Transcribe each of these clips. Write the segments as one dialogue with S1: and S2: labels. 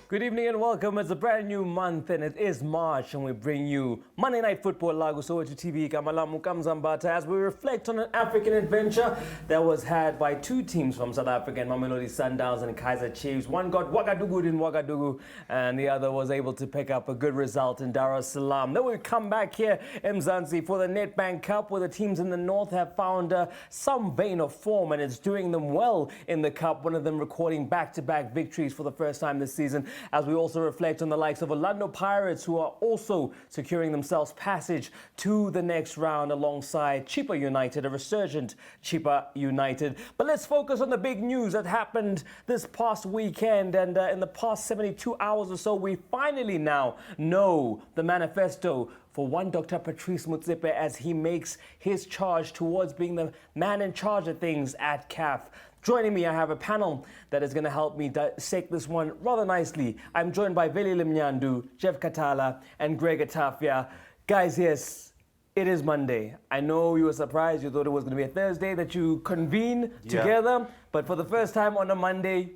S1: Good evening and welcome. It's a brand new month and it is March and we bring you Monday Night Football Lago to TV Kamalamu Kamzambata as we reflect on an African adventure that was had by two teams from South Africa, Mamelodi Sundowns and Kaizer Chiefs. One got Ouagadougou in Ouagadougou and the other was able to pick up a good result in Dar es Salaam. Then we come back here in Mzansi for the Nedbank Cup where the teams in the north have found some vein of form and it's doing them well in the cup, one of them recording back-to-back victories for the first time this season, as we also reflect on the likes of Orlando Pirates, who are also securing themselves passage to the next round alongside Chippa United, a resurgent Chippa United. But let's focus on the big news that happened this past weekend, and in the past 72 hours or so, we finally now know the manifesto for one Dr. Patrice Motsepe as he makes his charge towards being the man in charge of things at CAF. Joining me, I have a panel that is going to help me dissect this one rather nicely. I'm joined by Veli Limnyandu, Jeff Katala, and Greg Atafia. Guys, yes, it is Monday. I know you were surprised. You thought it was going to be a Thursday that you convene together. But for the first time on a Monday,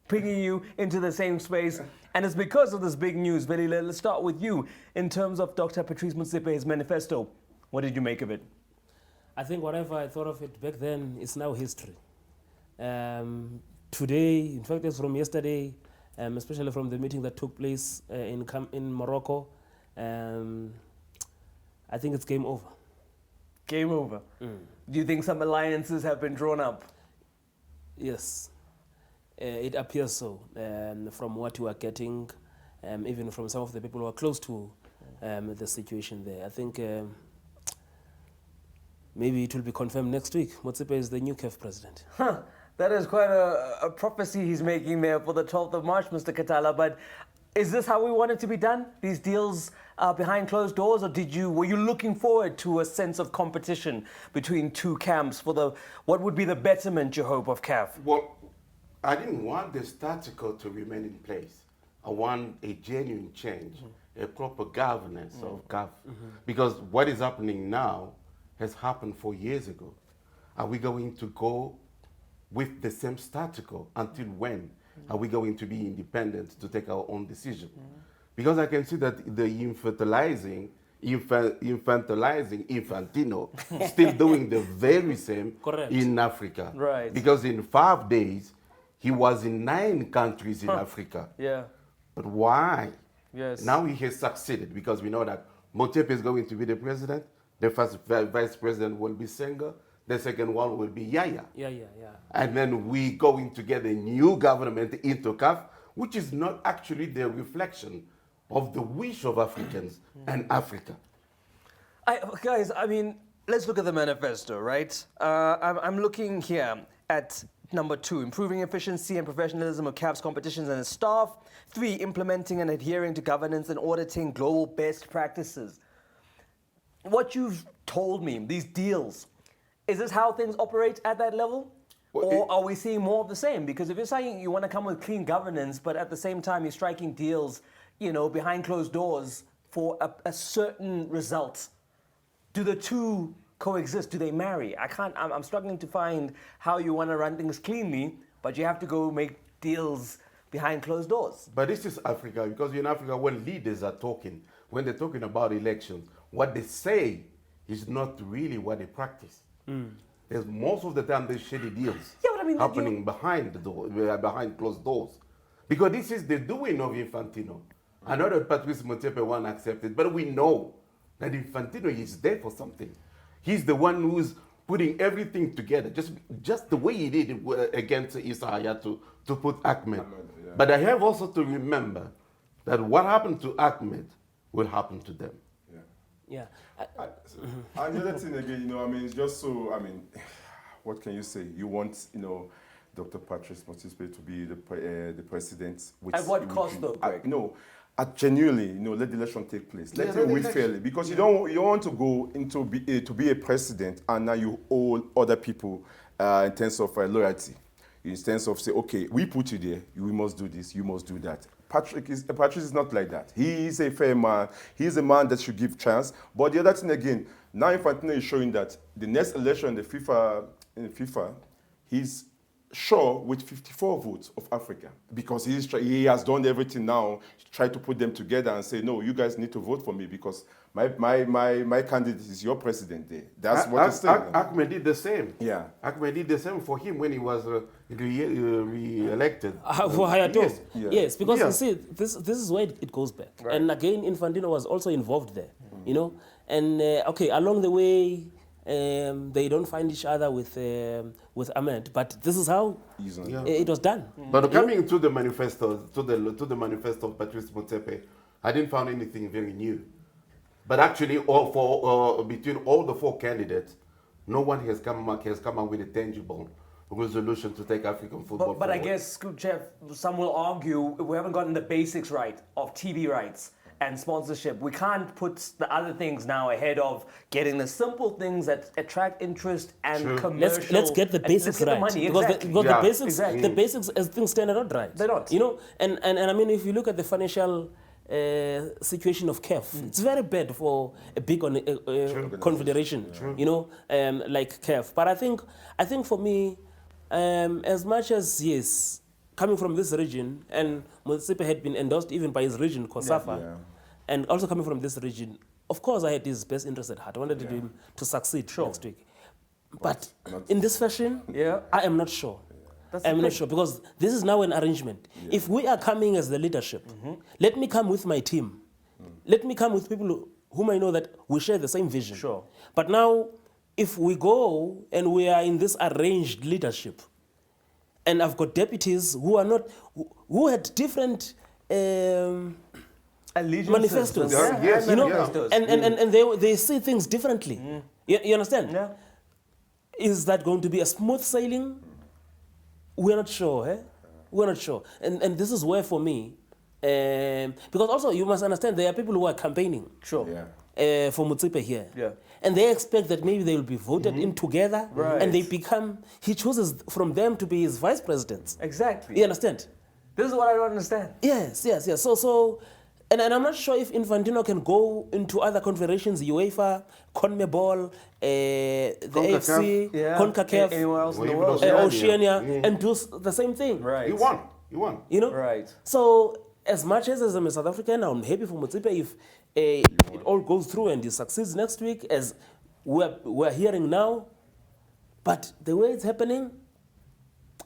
S1: bringing you into the same space. And it's because of this big news. Veli, let's start with you. In terms of Dr. Patrice Motsepe, his manifesto, what did you make of it?
S2: I think whatever I thought of it back then is now history. Today, in fact, it's from yesterday, especially from the meeting that took place in Morocco, I think it's game over.
S1: Game over? Do you think some alliances have been drawn up?
S2: Yes, it appears so. From what you are getting, even from some of the people who are close to the situation there. I think maybe it will be confirmed next week. Motsepe is the new CAF president.
S1: Huh. That is quite a prophecy he's making there for the 12th of March, Mr. Katala. But is this how we want it to be done? These deals behind closed doors? Or were you looking forward to a sense of competition between two camps for what would be the betterment, you hope, of CAF?
S3: Well, I didn't want the status quo to remain in place. I want a genuine change, a proper governance of CAF. Because what is happening now has happened 4 years ago. Are we going to go with the same status quo? Until when are we going to be independent to take our own decision? Because I can see that the infantilizing Infantino still doing the very same in Africa.
S1: Right.
S3: Because in 5 days, he was in 9 countries in Africa.
S1: Yeah.
S3: But why?
S1: Yes.
S3: Now he has succeeded because we know that Motsepe is going to be the president. The first vice president will be Senghor. The second one will be Yaya.
S2: Yeah.
S3: And then we going to get a new government into CAF, which is not actually the reflection of the wish of Africans and Africa.
S1: Guys, I mean, let's look at the manifesto, right? I'm looking here at number 2, improving efficiency and professionalism of CAF's competitions and its staff. 3, implementing and adhering to governance and auditing global best practices. What you've told me, these deals, is this how things operate at that level? Or are we seeing more of the same? Because if you're saying you want to come with clean governance, but at the same time you're striking deals, behind closed doors for a certain result, do the two coexist? Do they marry? I'm struggling to find how you want to run things cleanly, but you have to go make deals behind closed doors.
S3: But this is Africa, because in Africa, when leaders are talking, when they're talking about elections, what they say is not really what they practice. There's most of the time there's shady deals happening behind the door, behind closed doors. Because this is the doing of Infantino. I know that Patrice Motsepe won't accept it, but we know that Infantino is there for something. He's the one who's putting everything together, just the way he did it against Isaiah to put Ahmed. But I have also to remember that what happened to Ahmed will happen to them.
S2: Yeah.
S4: Another thing again, it's just so, what can you say? You want, Dr. Patrice Motsepe to be the president.
S1: At what cost, though, Greg?
S4: Genuinely, let the election take place. Let him win fairly, because you don't want to go into to be a president and now you owe other people in terms of loyalty, in terms of say, okay, we put you there, we must do this, you must do that. Patrice is not like that. He is a fair man. He is a man that should give chance. But the other thing again, now Infantino is showing that the next election in FIFA, he's sure with 54 votes of Africa, because he has done everything now, try to put them together and say, no, you guys need to vote for me because my candidate is your president there. That's what he's saying.
S3: Ahmed did the same.
S4: Yeah.
S3: Ahmed did the same for him when he was re-elected.
S2: For Hayatou.
S3: Yes.
S4: Yeah.
S2: Yes, because
S3: Yeah.
S2: you see, this is where it goes back.
S1: Right.
S2: And again, Infantino was also involved there, you know. And okay, along the way, they don't find each other with Ahmed, but this is how
S3: Yeah.
S2: it was done.
S3: But coming to the manifesto, to the manifesto of Patrice Motsepe, I didn't find anything very new. But actually, between all the four candidates, no one has come up with a tangible resolution to take African football
S1: But I
S3: forward.
S1: guess, Jeff, some will argue we haven't gotten the basics right of TV rights and sponsorship. We can't put the other things now ahead of getting the simple things that attract interest and
S3: True.
S1: commercial.
S2: Let's get the
S1: and
S2: basics
S1: let's get
S2: right,
S1: the money,
S2: because,
S1: exactly.
S2: because
S3: Yeah.
S2: the basics,
S1: Exactly.
S2: the basics as things stand are not right.
S1: They don't.
S2: You know, and I mean, if you look at the financial situation of CAF, it's very bad for a big confederation. You know, like CAF. But I think for me, as much as yes, coming from this region, and Motsepe had been endorsed even by his region, COSAFA.
S4: Yeah.
S2: And also coming from this region, of course, I had his best interest at heart. I wanted him to succeed next week. But in this fashion,
S1: Yeah.
S2: I am not sure.
S1: That's the
S2: I'm not
S1: thing.
S2: sure because this is now an arrangement. If we are coming as the leadership, let me come with my team. Let me come with people whom I know that we share the same vision.
S1: Sure.
S2: But now, if we go and we are in this arranged leadership, and I've got deputies who are not, who had different
S1: Allegiances.
S2: manifestos,
S3: Yeah, yes,
S2: you know,
S1: manifestos.
S2: and they see things differently. You understand?
S1: Yeah.
S2: Is that going to be a smooth sailing? We're not sure. Eh? We're not sure. And this is where, for me, because also you must understand there are people who are campaigning
S1: Sure.
S4: Yeah.
S2: for Motsepe here.
S1: Yeah.
S2: And they expect that maybe they will be voted in together,
S1: Right.
S2: and they become, he chooses from them to be his vice presidents.
S1: Exactly.
S2: You understand?
S1: This is what I don't understand.
S2: Yes. So, and I'm not sure if Infantino can go into other confederations, UEFA, CONMEBOL, the AFC,
S1: Yeah.
S2: CONCACAF,
S1: Anywhere else in
S3: Or
S1: the
S3: even
S1: world.
S2: Oceania, and do the same thing.
S1: Right.
S3: He won. He won.
S2: You know?
S1: Right.
S2: So, as much as I'm a South African, I'm happy for Motsepe if it all goes through and he succeeds next week, as we're hearing now. But the way it's happening,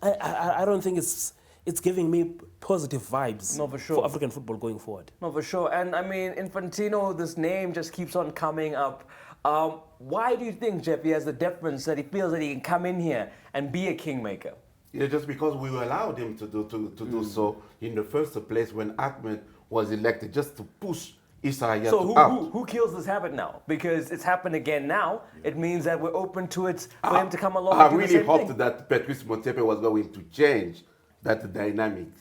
S2: I don't think it's giving me positive vibes
S1: No, for sure.
S2: for African football going forward.
S1: No, for sure. And I mean, Infantino, this name just keeps on coming up. Why do you think, Jeff, he has the difference that he feels that he can come in here and be a kingmaker?
S3: Yeah, just because we allowed him to do so in the first place when Ahmed was elected, just to push Issa Hayatou
S1: So
S3: out.
S1: who kills this habit now? Because it's happened again now. It means that we're open to it for him to come along
S3: I
S1: and do the
S3: really
S1: same
S3: hoped
S1: thing.
S3: that Patrice Motsepe was going to change that dynamics,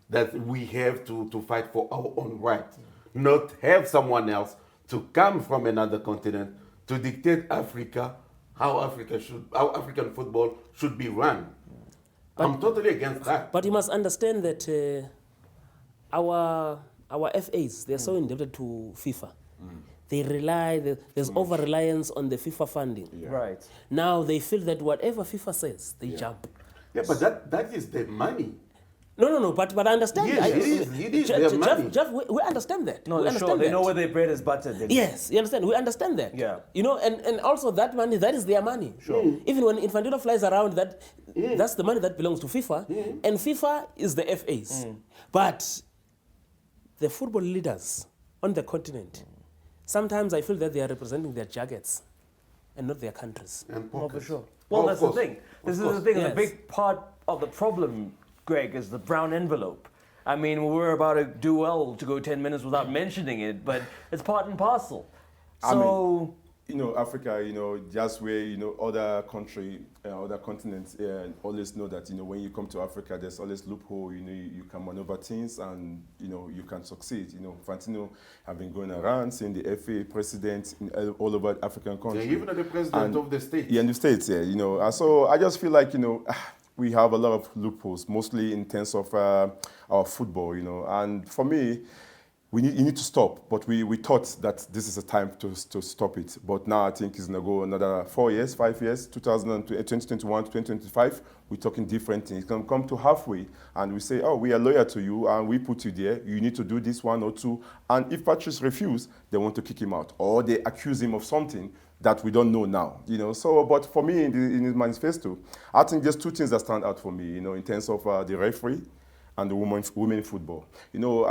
S3: that we have to fight for our own rights, not have someone else to come from another continent to dictate Africa how African football should be run. I'm totally against that.
S2: But you must understand that our FAs, they're so indebted to FIFA. They rely, there's over-reliance on the FIFA funding.
S1: Right.
S2: Now they feel that whatever FIFA says, they jump.
S3: Yeah, but that is the money.
S2: No, but I understand.
S3: Yes, it is their money.
S2: Jeff, we understand that.
S1: No,
S2: we
S1: they're
S2: understand
S1: sure. They
S2: that.
S1: know where their bread is buttered. They-
S2: Yes, you understand. We understand that.
S1: Yeah.
S2: You know, and also that money, that is their money.
S1: Sure.
S2: Even when Infantino flies around, that's the money that belongs to FIFA, and FIFA is the FAs. But the football leaders on the continent, sometimes I feel that they are representing their jackets and not their countries.
S3: And
S1: No, for
S3: pockets.
S1: sure.
S3: Oh,
S1: Well,
S3: of
S1: that's
S3: course.
S1: the thing. This
S3: Of
S1: is the
S3: course.
S1: thing.
S2: Yes.
S1: The big part of the problem, Greg, is the brown envelope. I mean, we're about to do well to go 10 minutes without mentioning it, but it's part and parcel.
S4: I mean,
S1: So,
S4: you know, Africa, you know, just where, you know, other other continents always know that, you know, when you come to Africa, there's always loophole, you know, you can maneuver things and, you know, you can succeed. You know, Fantino have been going around, seeing the FA president in all over African
S3: Yeah,
S4: countries.
S3: even the president of the state.
S4: Yeah, in the States, yeah, you know. So I just feel like, you know, we have a lot of loopholes, mostly in terms of our football, you know. And for me, you need to stop, but we thought that this is a time to stop it. But now I think it's going to go another 4 years, 5 years, 2021 to 2025. We're talking different things. It's going to come to halfway, and we say, oh, we are loyal to you, and we put you there. You need to do this 1 or 2. And if Patrice refuses, they want to kick him out, or they accuse him of something that we don't know now, you know. So, but for me, in his manifesto, I think there's 2 things that stand out for me, you know, in terms of the referee and the women football. You know,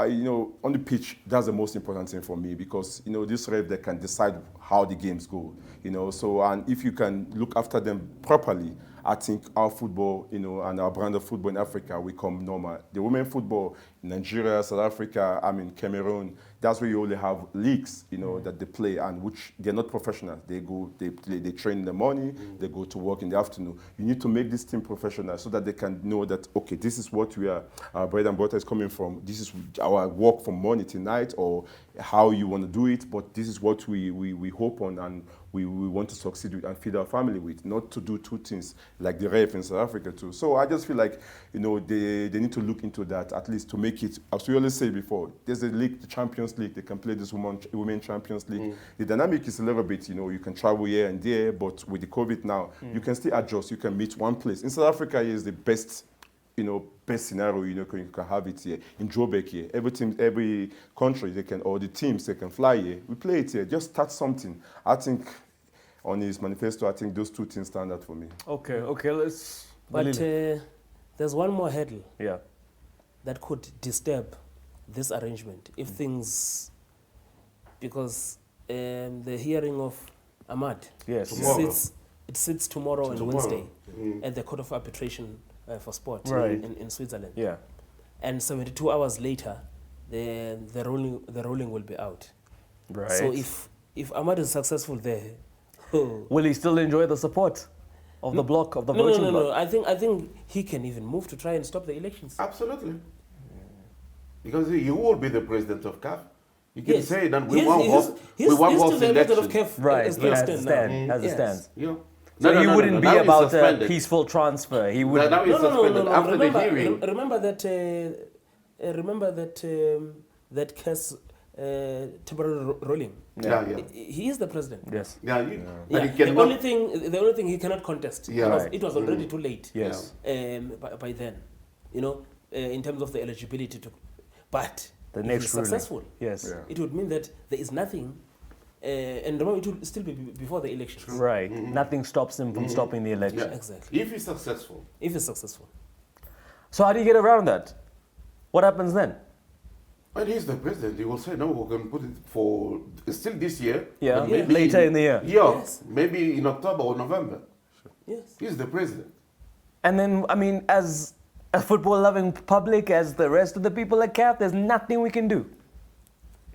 S4: on the pitch, that's the most important thing for me, because, you know, this ref, they can decide how the games go, you know. So, and if you can look after them properly, I think our football, you know, and our brand of football in Africa will come normal. The women football in Nigeria, South Africa, Cameroon, that's where you only have leagues, you know, that they play, and which they're not professional. They go, they play, they train in the morning, they go to work in the afternoon. You need to make this team professional so that they can know that, okay, this is what we are, our bread and butter is coming from. This is our work from morning to night, or how you want to do it, but this is what we hope on, and we want to succeed with and feed our family with, not to do 2 things like the ref in South Africa too. So I just feel like, you know, they need to look into that, at least to make it, as we always say before, there's a league, the Champions League, they can play this Women Champions League. The dynamic is a little bit, you know, you can travel here and there, but with the COVID now, you can still adjust, you can meet one place. In South Africa is the best, you know, best scenario, you know, you can have it here. In Joburg here, every country, they can, or the teams, they can fly here. We play it here, just start something. I think on his manifesto, I think those 2 things stand out for me.
S1: Okay, let's...
S2: But there's one more hurdle
S1: Yeah.
S2: that could disturb this arrangement if things, because the hearing of Ahmad
S1: Yes.
S2: sits tomorrow and Wednesday at the Court of Arbitration for Sport in Switzerland.
S1: Yeah.
S2: And 72 hours later, the ruling will be out.
S1: Right.
S2: So if Ahmad is successful there,
S1: will he still enjoy the support of the bloc, of the voting bloc?
S2: No. I think he can even move to try and stop the elections.
S3: Absolutely. Because you will be the president of CAF. You can
S2: Yes.
S3: say that
S2: He's still the president of CAF
S1: Right,
S2: as
S1: he
S2: things
S1: has to
S2: stand now.
S1: stand, as it
S2: Yes.
S1: stands.
S3: Yeah.
S1: So he wouldn't be
S3: Now he's
S1: about a
S3: suspended.
S1: peaceful transfer. He would.
S3: Now he's suspended. After
S2: Remember,
S3: the hearing.
S2: remember that case, temporary ruling.
S3: Yeah.
S2: He is the president.
S1: Yes.
S3: Yeah,
S2: Yeah,
S3: he
S2: the
S3: cannot.
S2: only thing he cannot contest.
S3: Yeah.
S2: Because
S1: Right.
S2: it was already too late.
S1: Yes.
S2: By then, you know, in terms of the eligibility to, but
S1: The
S2: if
S1: next
S2: he's
S1: ruling.
S2: successful,
S1: Yes.
S4: Yeah.
S2: it would mean that there is nothing, and remember it will still be before the elections.
S1: Right. Nothing stops him from stopping the election.
S3: Yeah.
S2: Exactly.
S3: If he's successful.
S2: If he's successful.
S1: So how do you get around that? What happens then?
S3: And he's the president. He will say, no, we can put it for still this year.
S1: Yeah.
S3: but maybe
S1: Later in the year.
S3: Yeah.
S2: Yes.
S3: Maybe in October or November.
S2: Yes.
S3: He's the president.
S1: And then, I mean, as a football-loving public, as the rest of the people at CAF, there's nothing we can do.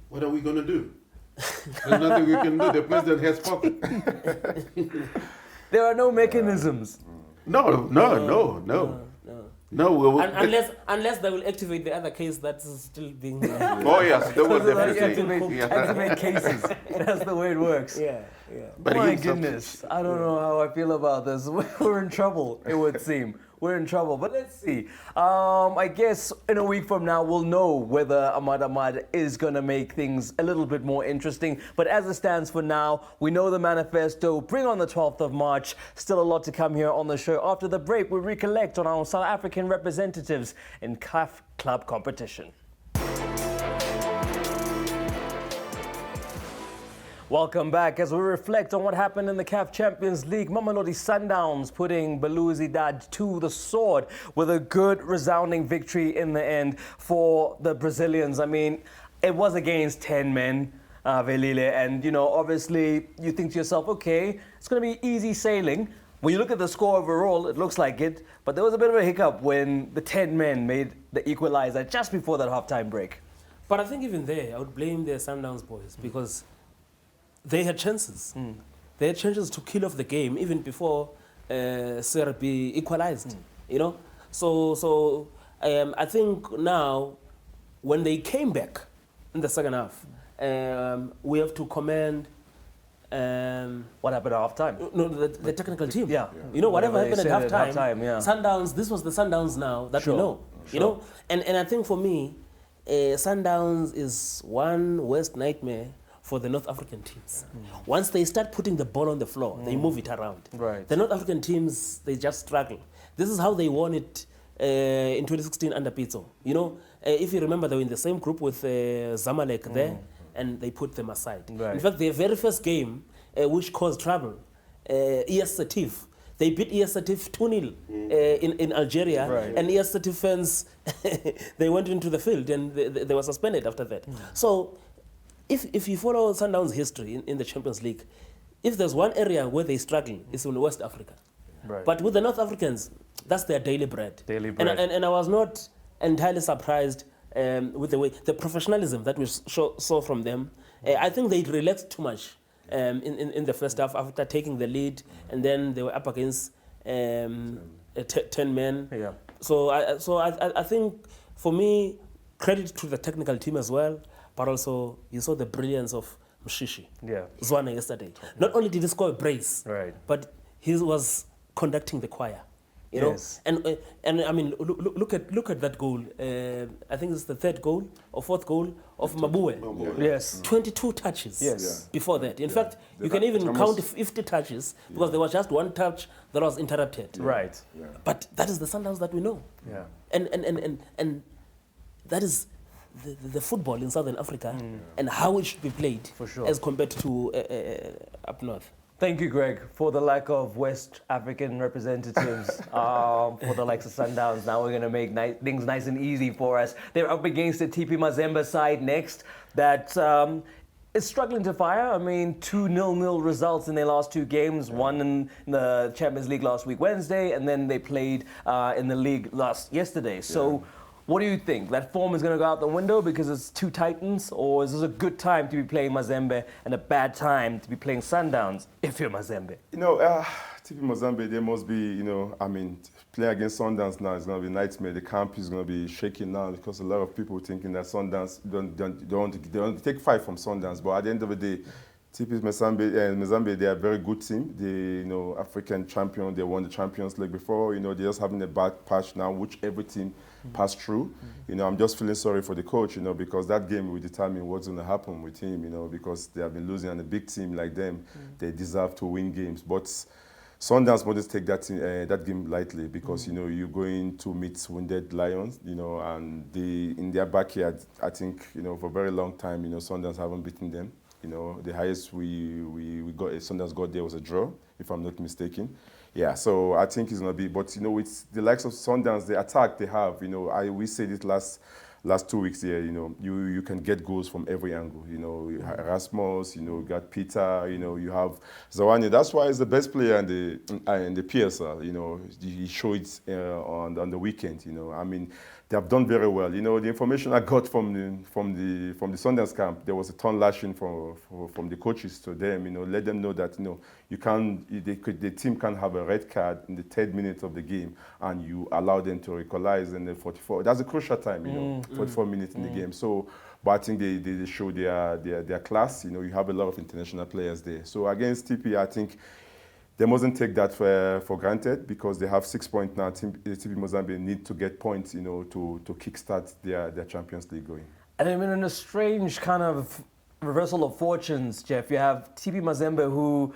S3: What are we going to do? There's nothing we can do. The president has pocket.
S1: There are no mechanisms.
S3: No.
S2: Unless they will activate the other case that's still being.
S3: Oh yes, they will definitely.
S1: Activate cases. That's the way it works.
S2: Yeah.
S3: But
S1: My
S3: he's
S1: goodness, I don't know how I feel about this. We're in trouble, it would seem. We're in trouble, but let's see. I guess in a week from now, we'll know whether Ahmad is going to make things a little bit more interesting. But as it stands for now, we know the manifesto. Bring on the 12th of March. Still a lot to come here on the show. After the break, we recollect on our South African representatives in CAF club competition. Welcome back as we reflect on what happened in the CAF Champions League. Mamelodi Sundowns putting Wydad to the sword with a good resounding victory in the end for the Brazilians. I mean, it was against 10 men, Velile, and you know, obviously you think to yourself, okay, it's going to be easy sailing. When you look at the score overall, it looks like it, but there was a bit of a hiccup when the 10 men made the equalizer just before that halftime break.
S2: But I think even there, I would blame the Sundowns boys because they had chances. They had chances to kill off the game even before Serbi equalized. You know, so I think now when they came back in the second half, we have to commend.
S1: What happened at halftime?
S2: No, the technical team.
S1: Yeah.
S2: You know, whatever
S1: Whatever
S2: happened
S1: they
S2: at
S1: said
S2: halftime,
S1: yeah.
S2: Sundowns, this was the Sundowns now that we know. You know, and I think for me, Sundowns is one worst nightmare for the North African teams. Once they start putting the ball on the floor, they move it around.
S1: Right.
S2: The North African teams, they just struggle. This is how they won it in 2016 under Pizzo. You know, if you remember, they were in the same group with Zamalek there, and they put them aside.
S1: Right.
S2: In fact, their very first game, which caused trouble, ES Setif, they beat ES Setif 2-0 in Algeria,
S1: Right.
S2: and ES Setif fans, they went into the field and they were suspended after that. So, if you follow Sundowns' history in the Champions League, if there's one area where they struggle, it's in West Africa.
S1: Right.
S2: But with the North Africans, that's their daily bread.
S1: Daily bread.
S2: And I was not entirely surprised with the professionalism that we saw from them. I think they relaxed too much in the first half after taking the lead, and then they were up against 10 men.
S1: Yeah.
S2: So I think, for me, credit to the technical team as well, but also you saw the brilliance of Mshishi,
S1: Yeah.
S2: Zwana yesterday. Not only did he score a brace,
S1: Right.
S2: but he was conducting the choir. You know,
S1: Yes.
S2: and I mean, look at that goal. I think it's the third goal or fourth goal of Mabue.
S1: Yes.
S2: 22 touches.
S1: Yes.
S2: Before that. In fact, you can even count 50 touches because there was just one touch that was interrupted.
S1: Right.
S2: But that is the Sundowns that we know.
S1: Yeah.
S2: And that is the football in Southern Africa and how it should be played,
S1: For sure.
S2: as compared to up north.
S1: Thank you, Greg, for the lack of West African representatives for the likes of Sundowns. Now we're going to make things nice and easy for us. They're up against the TP Mazembe side next that is struggling to fire. I mean, 2-0 results in their last two games, one in the Champions League last week, Wednesday, and then they played in the league yesterday. So what do you think? That form is going to go out the window because it's two Titans, or is this a good time to be playing Mazembe and a bad time to be playing Sundowns if you're Mazembe?
S4: You know, TP Mozambique, they must be, you know, I mean, playing against Sundowns now is going to be a nightmare. The camp is going to be shaking now because a lot of people thinking that Sundowns don't take five from Sundowns. But at the end of the day, TP Mozambique, they are a very good team. They, you know, African champion. They won the Champions League before. You know, they're just having a bad patch now, which every team passed through. You know, I'm just feeling sorry for the coach, you know, because that game will determine what's going to happen with him, you know, because they have been losing on a big team like them. They deserve to win games. But Sundowns must take that game lightly because, you know, you're going to meet wounded Lions, you know, and in their backyard, I think, you know, for a very long time, you know, Sundowns haven't beaten them. You know, the highest we got, Sundowns got there was a draw, if I'm not mistaken. Yeah, so I think it's going to be, but, you know, with the likes of Sundowns, the attack they have, you know, we said it last 2 weeks here, you know, you can get goals from every angle. You know, Rasmus, you know, you got Peter, you know, you have Zawani. That's why he's the best player in the PSL. You know, he showed it on the weekend. You know, I mean, they have done very well. You know, the information I got from the Sundowns camp, there was a ton lashing from the coaches to them. You know, let them know that, you know, the team can have a red card in the 3rd minute of the game, and you allow them to equalize in the 44. That's a crucial time, you know, 44 minutes in the game. So, but I think they show their class. You know, you have a lot of international players there. So against TP, I think they mustn't take that for granted because they have 6 points now. TP Mozambique need to get points, you know, to kickstart their Champions League going.
S1: And I mean, in a strange kind of reversal of fortunes, Jeff, you have TP Mazembe, who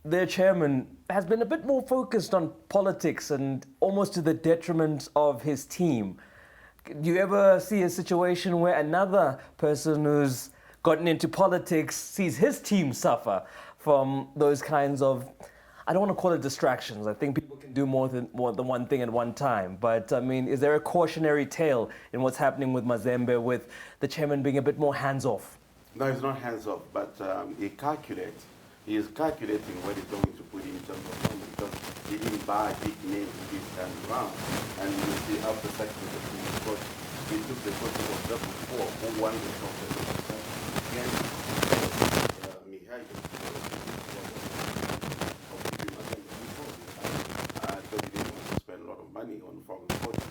S1: their chairman has been a bit more focused on politics and almost to the detriment of his team. Do you ever see a situation where another person who's gotten into politics sees his team suffer from those kinds of, I don't want to call it distractions. I think people can do more than one thing at one time. But I mean, is there a cautionary tale in what's happening with Mazembe, with the chairman being a bit more hands-off?
S3: No, he's not hands-off, but he is calculating what he's going to put in terms of money because he didn't buy big names this time around. And you see after such a coach, he took the coach of level 4 who won the competition against Mihail. Because he didn't want to spend a lot of money on foreign coaches.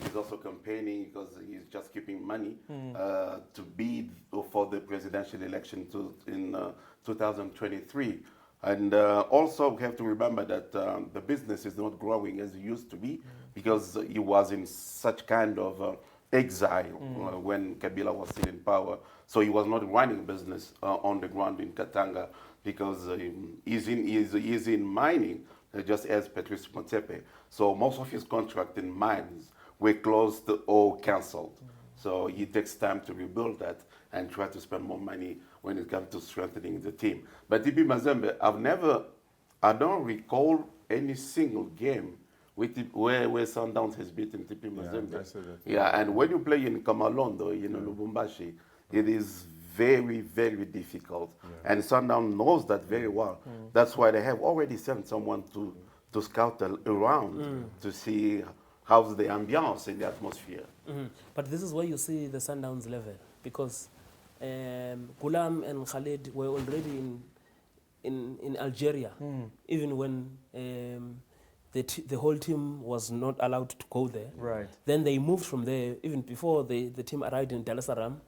S3: He's also campaigning because he's just keeping money to bid for the presidential election in 2023. And also we have to remember that the business is not growing as it used to be because he was in such kind of exile when Kabila was still in power. So he was not running a business on the ground in Katanga because he's in mining, just as Patrice Motsepe. So most of his contract in mines were closed or cancelled. So it takes time to rebuild that and try to spend more money when it comes to strengthening the team. But TP Mazembe, I don't recall any single game where Sundowns has beaten TP Mazembe.
S4: I said that.
S3: Yeah, and when you play in Kamalondo, Lubumbashi, it is very, very difficult. Yeah. And Sundown knows that very well. That's why they have already sent someone to scout around to see how's the ambiance and the atmosphere.
S2: But this is where you see the Sundowns level, because Ghulam and Khalid were already in Algeria, even when the whole team was not allowed to go there.
S1: Right.
S2: Then they moved from there, even before the team arrived in Dar es Salaam,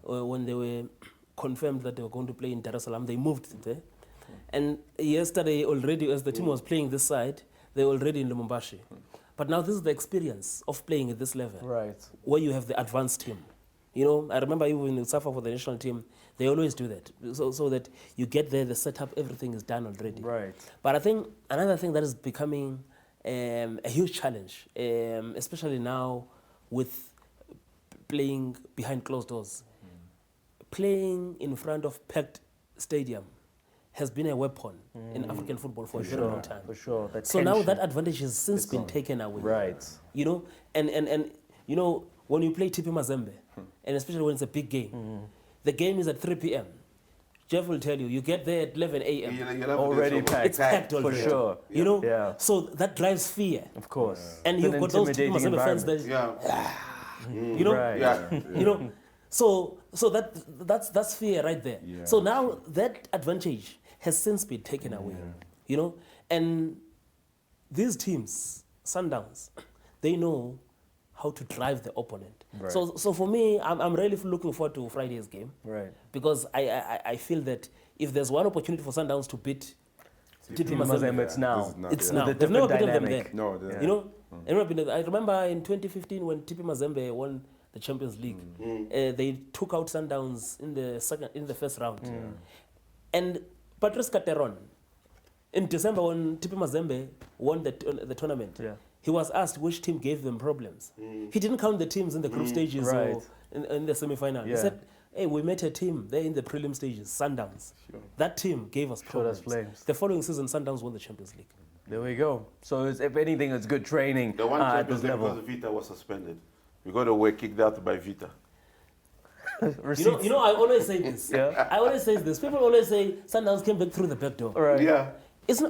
S2: when they were confirmed that they were going to play in Dar es Salaam, they moved there. And yesterday already, as the team was playing this side, they were already in Lubumbashi. But now this is the experience of playing at this level,
S1: Right.
S2: where you have the advanced team. You know, I remember even when you suffer for the national team, they always do that, so that you get there, the setup, everything is done already.
S1: Right.
S2: But I think another thing that is becoming a huge challenge, especially now with playing behind closed doors, playing in front of packed stadium has been a weapon in African football for a very long time.
S1: For sure. That
S2: So now
S1: tension.
S2: that advantage has since been taken away.
S1: Right.
S2: You know, and you know, when you play TP Mazembe, and especially when it's a big game, the game is at 3 p.m. Jeff will tell you, you get there at 11 a.m.
S1: Already packed.
S2: It's packed
S1: For
S2: already.
S1: sure.
S2: You know,
S1: Yeah.
S2: so that drives fear.
S1: Of course.
S2: And
S1: It's
S2: you've
S1: an
S2: got those TP
S1: intimidating
S2: Mazembe fans that,
S3: Yeah.
S2: you know,
S1: Right.
S3: Yeah.
S2: you know, so that's fear right there.
S4: Yeah,
S2: so now that advantage has since been taken away, you know, and these teams, Sundowns, they know how to drive the opponent.
S1: Right.
S2: So for me, I'm really looking forward to Friday's game,
S1: Right.
S2: because I feel that if there's one opportunity for Sundowns to beat TP
S1: Mazembe,
S2: Mazembe,
S1: it's now.
S4: This is now,
S2: it's
S4: yeah.
S2: now.
S1: The
S2: They've never
S1: different
S2: beaten them there.
S1: dynamic.
S4: No, they-
S2: You know, I remember in 2015 when TP Mazembe won the Champions League, they took out Sundowns in the first round, and Patrice Cateron, in December when TP Mazembe won the tournament,
S1: Yeah.
S2: he was asked which team gave them problems. He didn't count the teams in the group stages
S1: Right.
S2: or in the semi-final. He
S1: Yeah.
S2: said, hey, we met a team there in the prelim stages, Sundowns. That team gave us
S1: Showed us
S2: problems.
S1: flames.
S2: The following season, Sundowns won the Champions League.
S1: There we go. So if anything, it's good training
S3: The one
S1: at
S3: Champions
S1: this
S3: League
S1: level.
S3: because Vita was suspended. Because they were kicked out by Vita.
S1: Receipts.
S2: You know, I always say this.
S1: Yeah.
S2: I always say this. People always say Sundowns came back through the back door.
S1: Right.
S3: Yeah.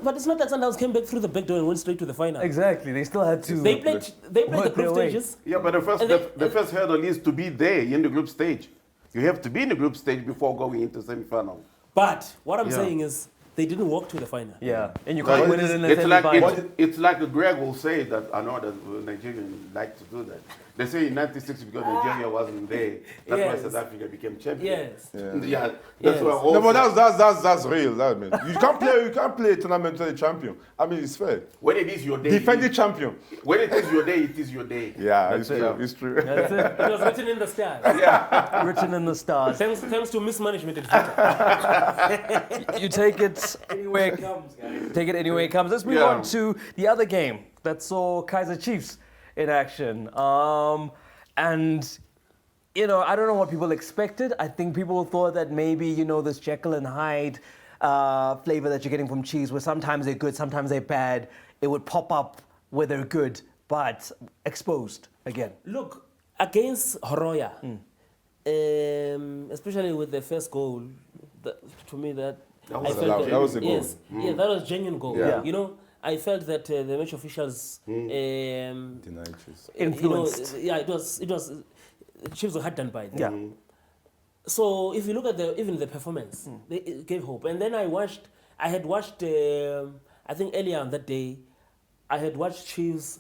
S2: But it's not that Sundowns came back through the back door and went straight to the final.
S1: Exactly. They still had to.
S2: They played the
S1: Work
S2: group
S1: their way.
S2: stages.
S3: Yeah, but the first hurdle is to be there in the group stage. You have to be in the group stage before going into semi-final.
S2: But what I'm
S3: Yeah.
S2: saying is they didn't walk to the final.
S1: Yeah. And you
S3: Like,
S1: can't win it in the
S3: it's like
S1: semi-final.
S3: it's like Greg will say that I know that Nigerians like to do that. They say in '96 because Nigeria wasn't there, that's
S2: Yes.
S3: why South Africa became champion.
S2: Yes.
S3: Yeah, that's
S2: Yes.
S3: why.
S4: No, but
S3: Also,
S4: that's real. That mean you can't play a tournament to the champion. I mean, it's fair.
S3: when it is your day,
S4: Defending champion.
S3: when it is your day, it is your day.
S4: Yeah,
S1: That's
S4: it's
S1: it.
S4: true. It's true.
S1: That's it.
S2: It was written in the stars.
S1: Written in the stars.
S2: Thanks to mismanagement in Twitter.
S1: You take it anywhere it comes, guys. Take it anywhere it comes. Let's move
S3: Yeah.
S1: on to the other game that saw Kaizer Chiefs in action. And, you know, I don't know what people expected. I think people thought that maybe, you know, this Jekyll and Hyde flavor that you're getting from Chiefs, where sometimes they're good, sometimes they're bad, it would pop up where they're good, but exposed again.
S2: Look, against Horoya, especially with the first goal, to me that
S3: That was
S2: I felt
S4: allowed. That was a goal.
S2: Yes, yeah, that was genuine goal.
S4: Yeah.
S2: You know, I felt that the match officials,
S4: Denied Chiefs.
S1: Influenced.
S2: You know, it was Chiefs were hard done by.
S1: Yeah.
S2: So if you look at even the performance, it gave hope. And then I had watched, I think earlier on that day, I had watched Chiefs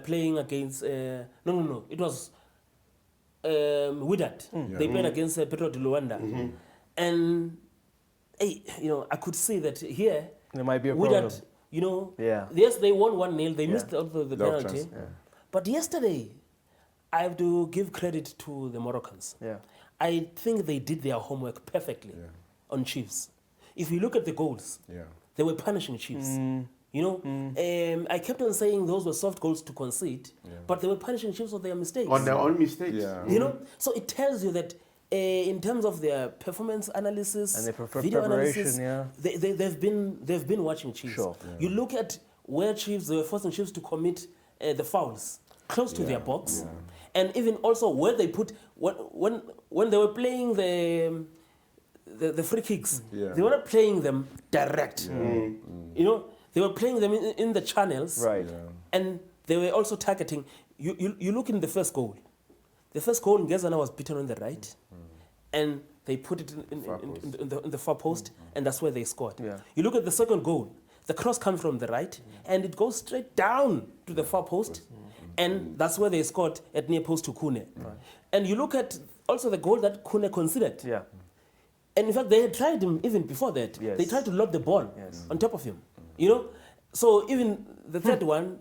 S2: playing against, no, it was Wydad. They played against Petro de Luanda. And, hey, you know, I could see that here,
S1: There might be a problem.
S2: Wydad, you know,
S1: Yeah.
S2: yes, they won 1-0, they missed out the
S4: Lot of
S2: penalty.
S4: chance, yeah.
S2: But yesterday, I have to give credit to the Moroccans.
S1: Yeah.
S2: I think they did their homework perfectly on Chiefs. If you look at the goals, they were punishing Chiefs. You know, I kept on saying those were soft goals to concede, but they were punishing Chiefs for their mistakes.
S3: On their own mistakes.
S4: Yeah.
S2: You know, so it tells you that in terms of their performance analysis,
S1: And their
S2: video
S1: preparation,
S2: analysis, they've been watching Chiefs.
S1: Sure.
S2: You look at where Chiefs, they were forcing Chiefs to commit the fouls close to their box, and even also where they put when they were playing the free kicks, they were not playing them direct. You know, they were playing them in the channels,
S1: Right.
S2: and they were also targeting. You look in the first goal. The first goal, Ngezana was beaten on the right, and they put it in the far post, and that's where they scored.
S1: Yeah.
S2: You look at the second goal. The cross comes from the right, and it goes straight down to the far post, and that's where they scored at near post to Kune. And you look at also the goal that Kune considered.
S1: Yeah.
S2: And in fact, they had tried him even before that.
S1: Yes.
S2: They tried to lob the ball on top of him. You know, so even the third one,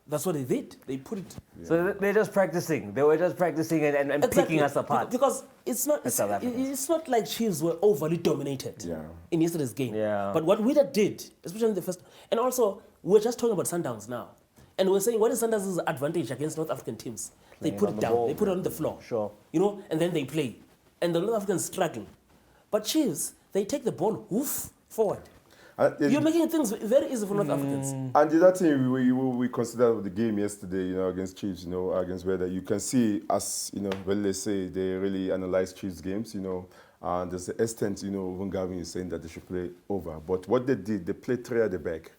S2: that's what they did. They put it.
S1: So they're just practicing. They were just practicing and picking us apart.
S2: Because it's not
S1: South Africans.
S2: it's not like Chiefs were overly dominated in yesterday's game.
S1: Yeah.
S2: But what Wydad did, especially in the first, and also we're just talking about Sundowns now, and we're saying what is Sundowns' advantage against North African teams? They
S1: Playing
S2: put
S1: on
S2: it
S1: the
S2: down,
S1: ball.
S2: they put it on the floor.
S1: Sure.
S2: You know, and then they play, and the North Africans struggle. But Chiefs, they take the ball, woof, forward. You're making things very easy for North Africans.
S4: And the other thing we considered the game yesterday, you know, against Chiefs, you know, against Wydad, you can see, as you know, when they say they really analyze Chiefs games, you know, and there's an extent, you know, when Gavin is saying that they should play over. But what they did, they played three at the back.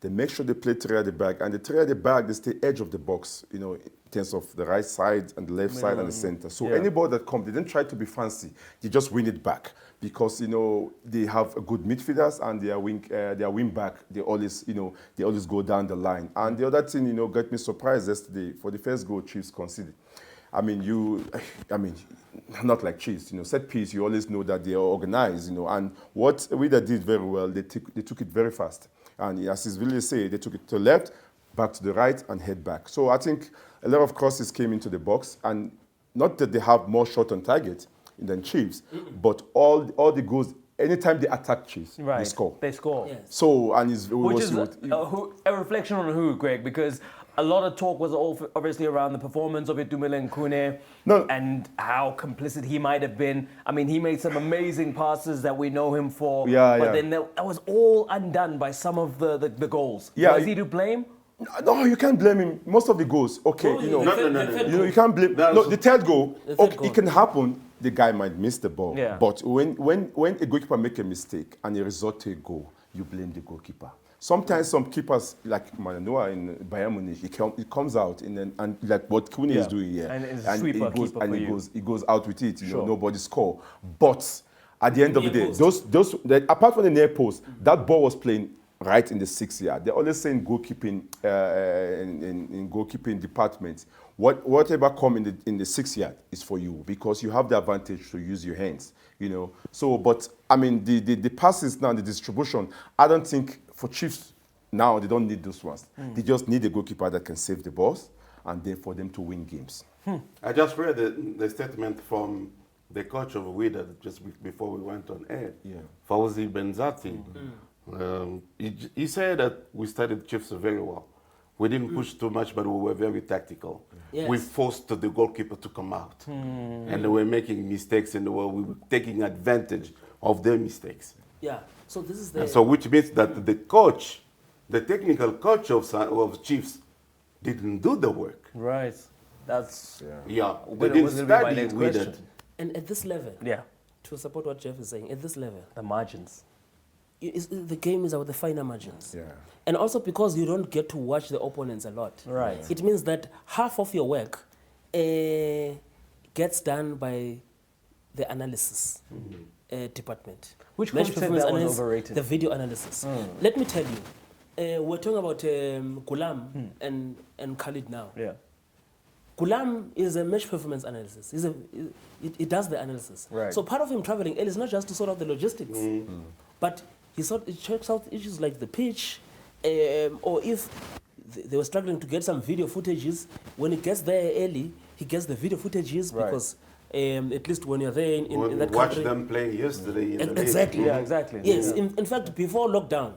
S4: They make sure they play three at the back, and the three at the back, they stay edge of the box, you know, in terms of the right side and the left side and the center. So any ball that comes, they didn't try to be fancy. They just win it back because, you know, they have a good midfielders and their wing back, they always, you know, they always go down the line. And the other thing, you know, got me surprised yesterday. For the first goal, Chiefs conceded. I mean, not like Chiefs, you know, set piece, you always know that they are organized, you know, and what Wydad did very well, they took it very fast. And as is really say, they took it to the left, back to the right, and head back. So I think a lot of crosses came into the box, and not that they have more shot on target than Chiefs, but all the goals, anytime they attack Chiefs, they score.
S1: They score.
S2: Yes.
S4: So, and it's
S1: Which is a reflection on who, Greg? Because a lot of talk was obviously around the performance of Itumele Nkune and how complicit he might have been. I mean, he made some amazing passes that we know him for. But then that was all undone by some of the goals. Was he to blame?
S4: No, you can't blame him. Most of the goals, okay,
S2: No,
S4: you know,
S2: no.
S4: you know, you can't blame. No, the third goal,
S2: goal.
S4: It can happen. The guy might miss the ball,
S1: Yeah.
S4: but when a goalkeeper make a mistake and he result to a goal, you blame the goalkeeper. Sometimes some keepers, like Mananoa in Bayern Munich, he comes out and like what Kune is doing here,
S1: And it's a sweeper keeper for you.
S4: he goes out with it. You know, nobody score. But at the end of the day, apart from the near post, that ball was playing right in the 6 yard. They're always saying goalkeeping in goalkeeping departments. Whatever come in the 6 yard is for you because you have the advantage to use your hands. You know. So, but I mean the passes now, the distribution. I don't think for Chiefs now they don't need those ones. They just need a goalkeeper that can save the balls, and then for them to win games.
S3: I just read the statement from the coach of Wydad just before we went on air. Fawzi Benzati. He said that we studied Chiefs very well. We didn't push too much, but we were very tactical.
S2: Yes.
S3: We forced the goalkeeper to come out. And they were making mistakes in the world. We were taking advantage of their mistakes.
S2: Yeah. So this is
S3: And so which means that the coach, the technical coach of Chiefs, didn't do the work.
S1: Right. That's
S3: They
S1: It
S3: didn't
S1: was gonna be my
S3: study
S1: next
S3: with
S1: question.
S3: it.
S2: And at this level,
S1: yeah,
S2: to support what Jeff is saying, at this level,
S1: the margins.
S2: the game is about the finer margins.
S4: Yeah.
S2: And also because you don't get to watch the opponents a lot.
S1: Right.
S2: It means that half of your work gets done by the analysis department.
S1: Which
S2: Match
S1: coach said
S2: performance
S1: that was
S2: analysis,
S1: overrated?
S2: the video analysis. Let me tell you, we're talking about Gulam and Khalid now.
S1: Yeah.
S2: Gulam is a match performance analysis. He does the analysis.
S1: Right.
S2: So part of him traveling is not just to sort out the logistics, but he checks out issues like the pitch, or if they were struggling to get some video footages, when he gets there early, he gets the video footages
S1: Right.
S2: because at least when you're there in that
S3: Watch
S2: country.
S3: them playing yesterday in the league.
S2: Exactly.
S1: Yeah, exactly.
S2: Yes,
S1: Yeah.
S2: in fact, before lockdown,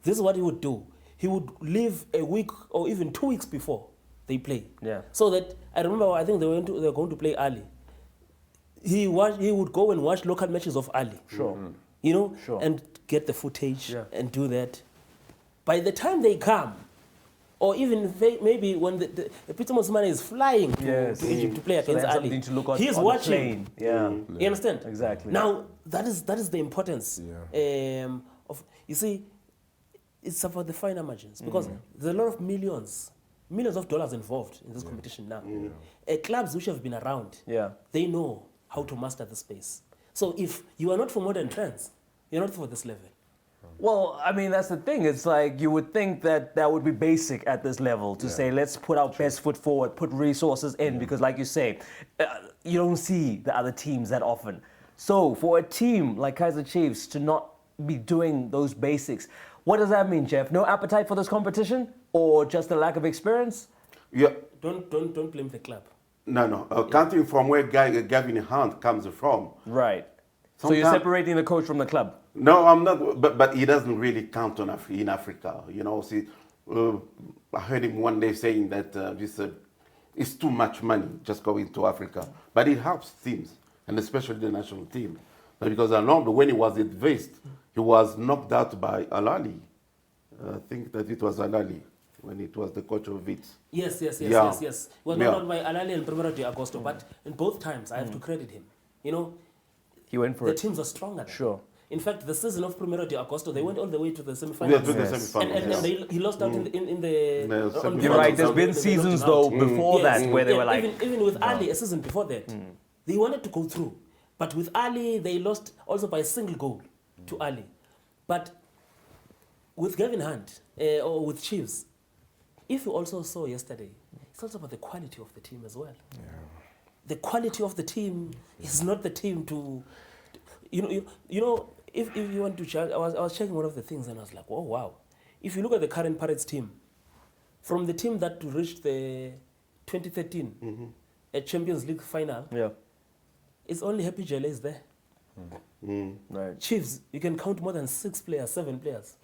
S2: this is what he would do. He would leave a week or even 2 weeks before they play.
S1: Yeah.
S2: So that, I remember, I think they were going to play early. He would go and watch local matches of Ali.
S1: Sure.
S2: You know,
S1: Sure.
S2: and get the footage
S1: Yeah.
S2: and do that. By the time they come, or even maybe when the Patrice Motsepe is flying
S1: Yes.
S2: to Egypt to play
S1: So they
S2: against
S1: have
S2: Ali,
S1: something to look at
S2: he's
S1: on the
S2: watching.
S1: plane. Yeah.
S2: You understand?
S1: Exactly.
S2: Now that is the importance of, you see, it's about the finer margins because there's a lot of millions of dollars involved in this competition now. Clubs which have been around,
S1: Yeah.
S2: they know how to master the space. So if you are not for modern trends, you're not for this level.
S1: Well, I mean, that's the thing. It's like you would think that would be basic at this level to say, let's put our best foot forward, put resources in, because like you say, you don't see the other teams that often. So for a team like Kaizer Chiefs to not be doing those basics, what does that mean, Jeff? No appetite for this competition or just a lack of experience?
S3: Yeah.
S2: Don't blame the club.
S3: No. Counting from where Gavin Hunt comes from.
S1: Right. So you're
S3: Sometime-
S1: separating the coach from the club?
S3: No, I'm not. But he doesn't really count on in Africa. You know, see, I heard him one day saying that it's too much money just going to Africa. But it helps teams, and especially the national team. But because I remember when he was at Vest, he was knocked out by Alali. I think that it was Alali when it was the coach of Wits.
S2: Yes.
S3: Yeah.
S2: Well,
S3: Yeah.
S2: not by Alali and Primero de Agosto, but in both times I have to credit him. You know,
S1: He went for
S2: the
S1: it.
S2: teams are stronger. Now.
S1: Sure.
S2: In fact, the season of Primero de Agosto, they went all the way to the semifinals.
S3: Yeah, to the
S1: Yes.
S3: semi-finals.
S2: And he lost out in the
S3: No,
S2: on
S1: You're right. There's
S2: on
S1: been
S2: the
S1: seasons
S2: knockout.
S1: though before
S2: Yes.
S1: that where they
S2: Yeah,
S1: were like,
S2: even with Ali, a season before that, they wanted to go through, but with Ali they lost also by a single goal to Ali. But with Gavin Hunt or with Chiefs, if you also saw yesterday, it's also about the quality of the team as well. The quality of the team is not the team to, you know. If you want to check, I was checking one of the things and I was like, oh wow. If you look at the current Pirates team, from the team that reached the 2013 Champions League final,
S1: yeah,
S2: it's only Happy Jale is there.
S1: right.
S2: Chiefs, you can count more than 6 players, 7 players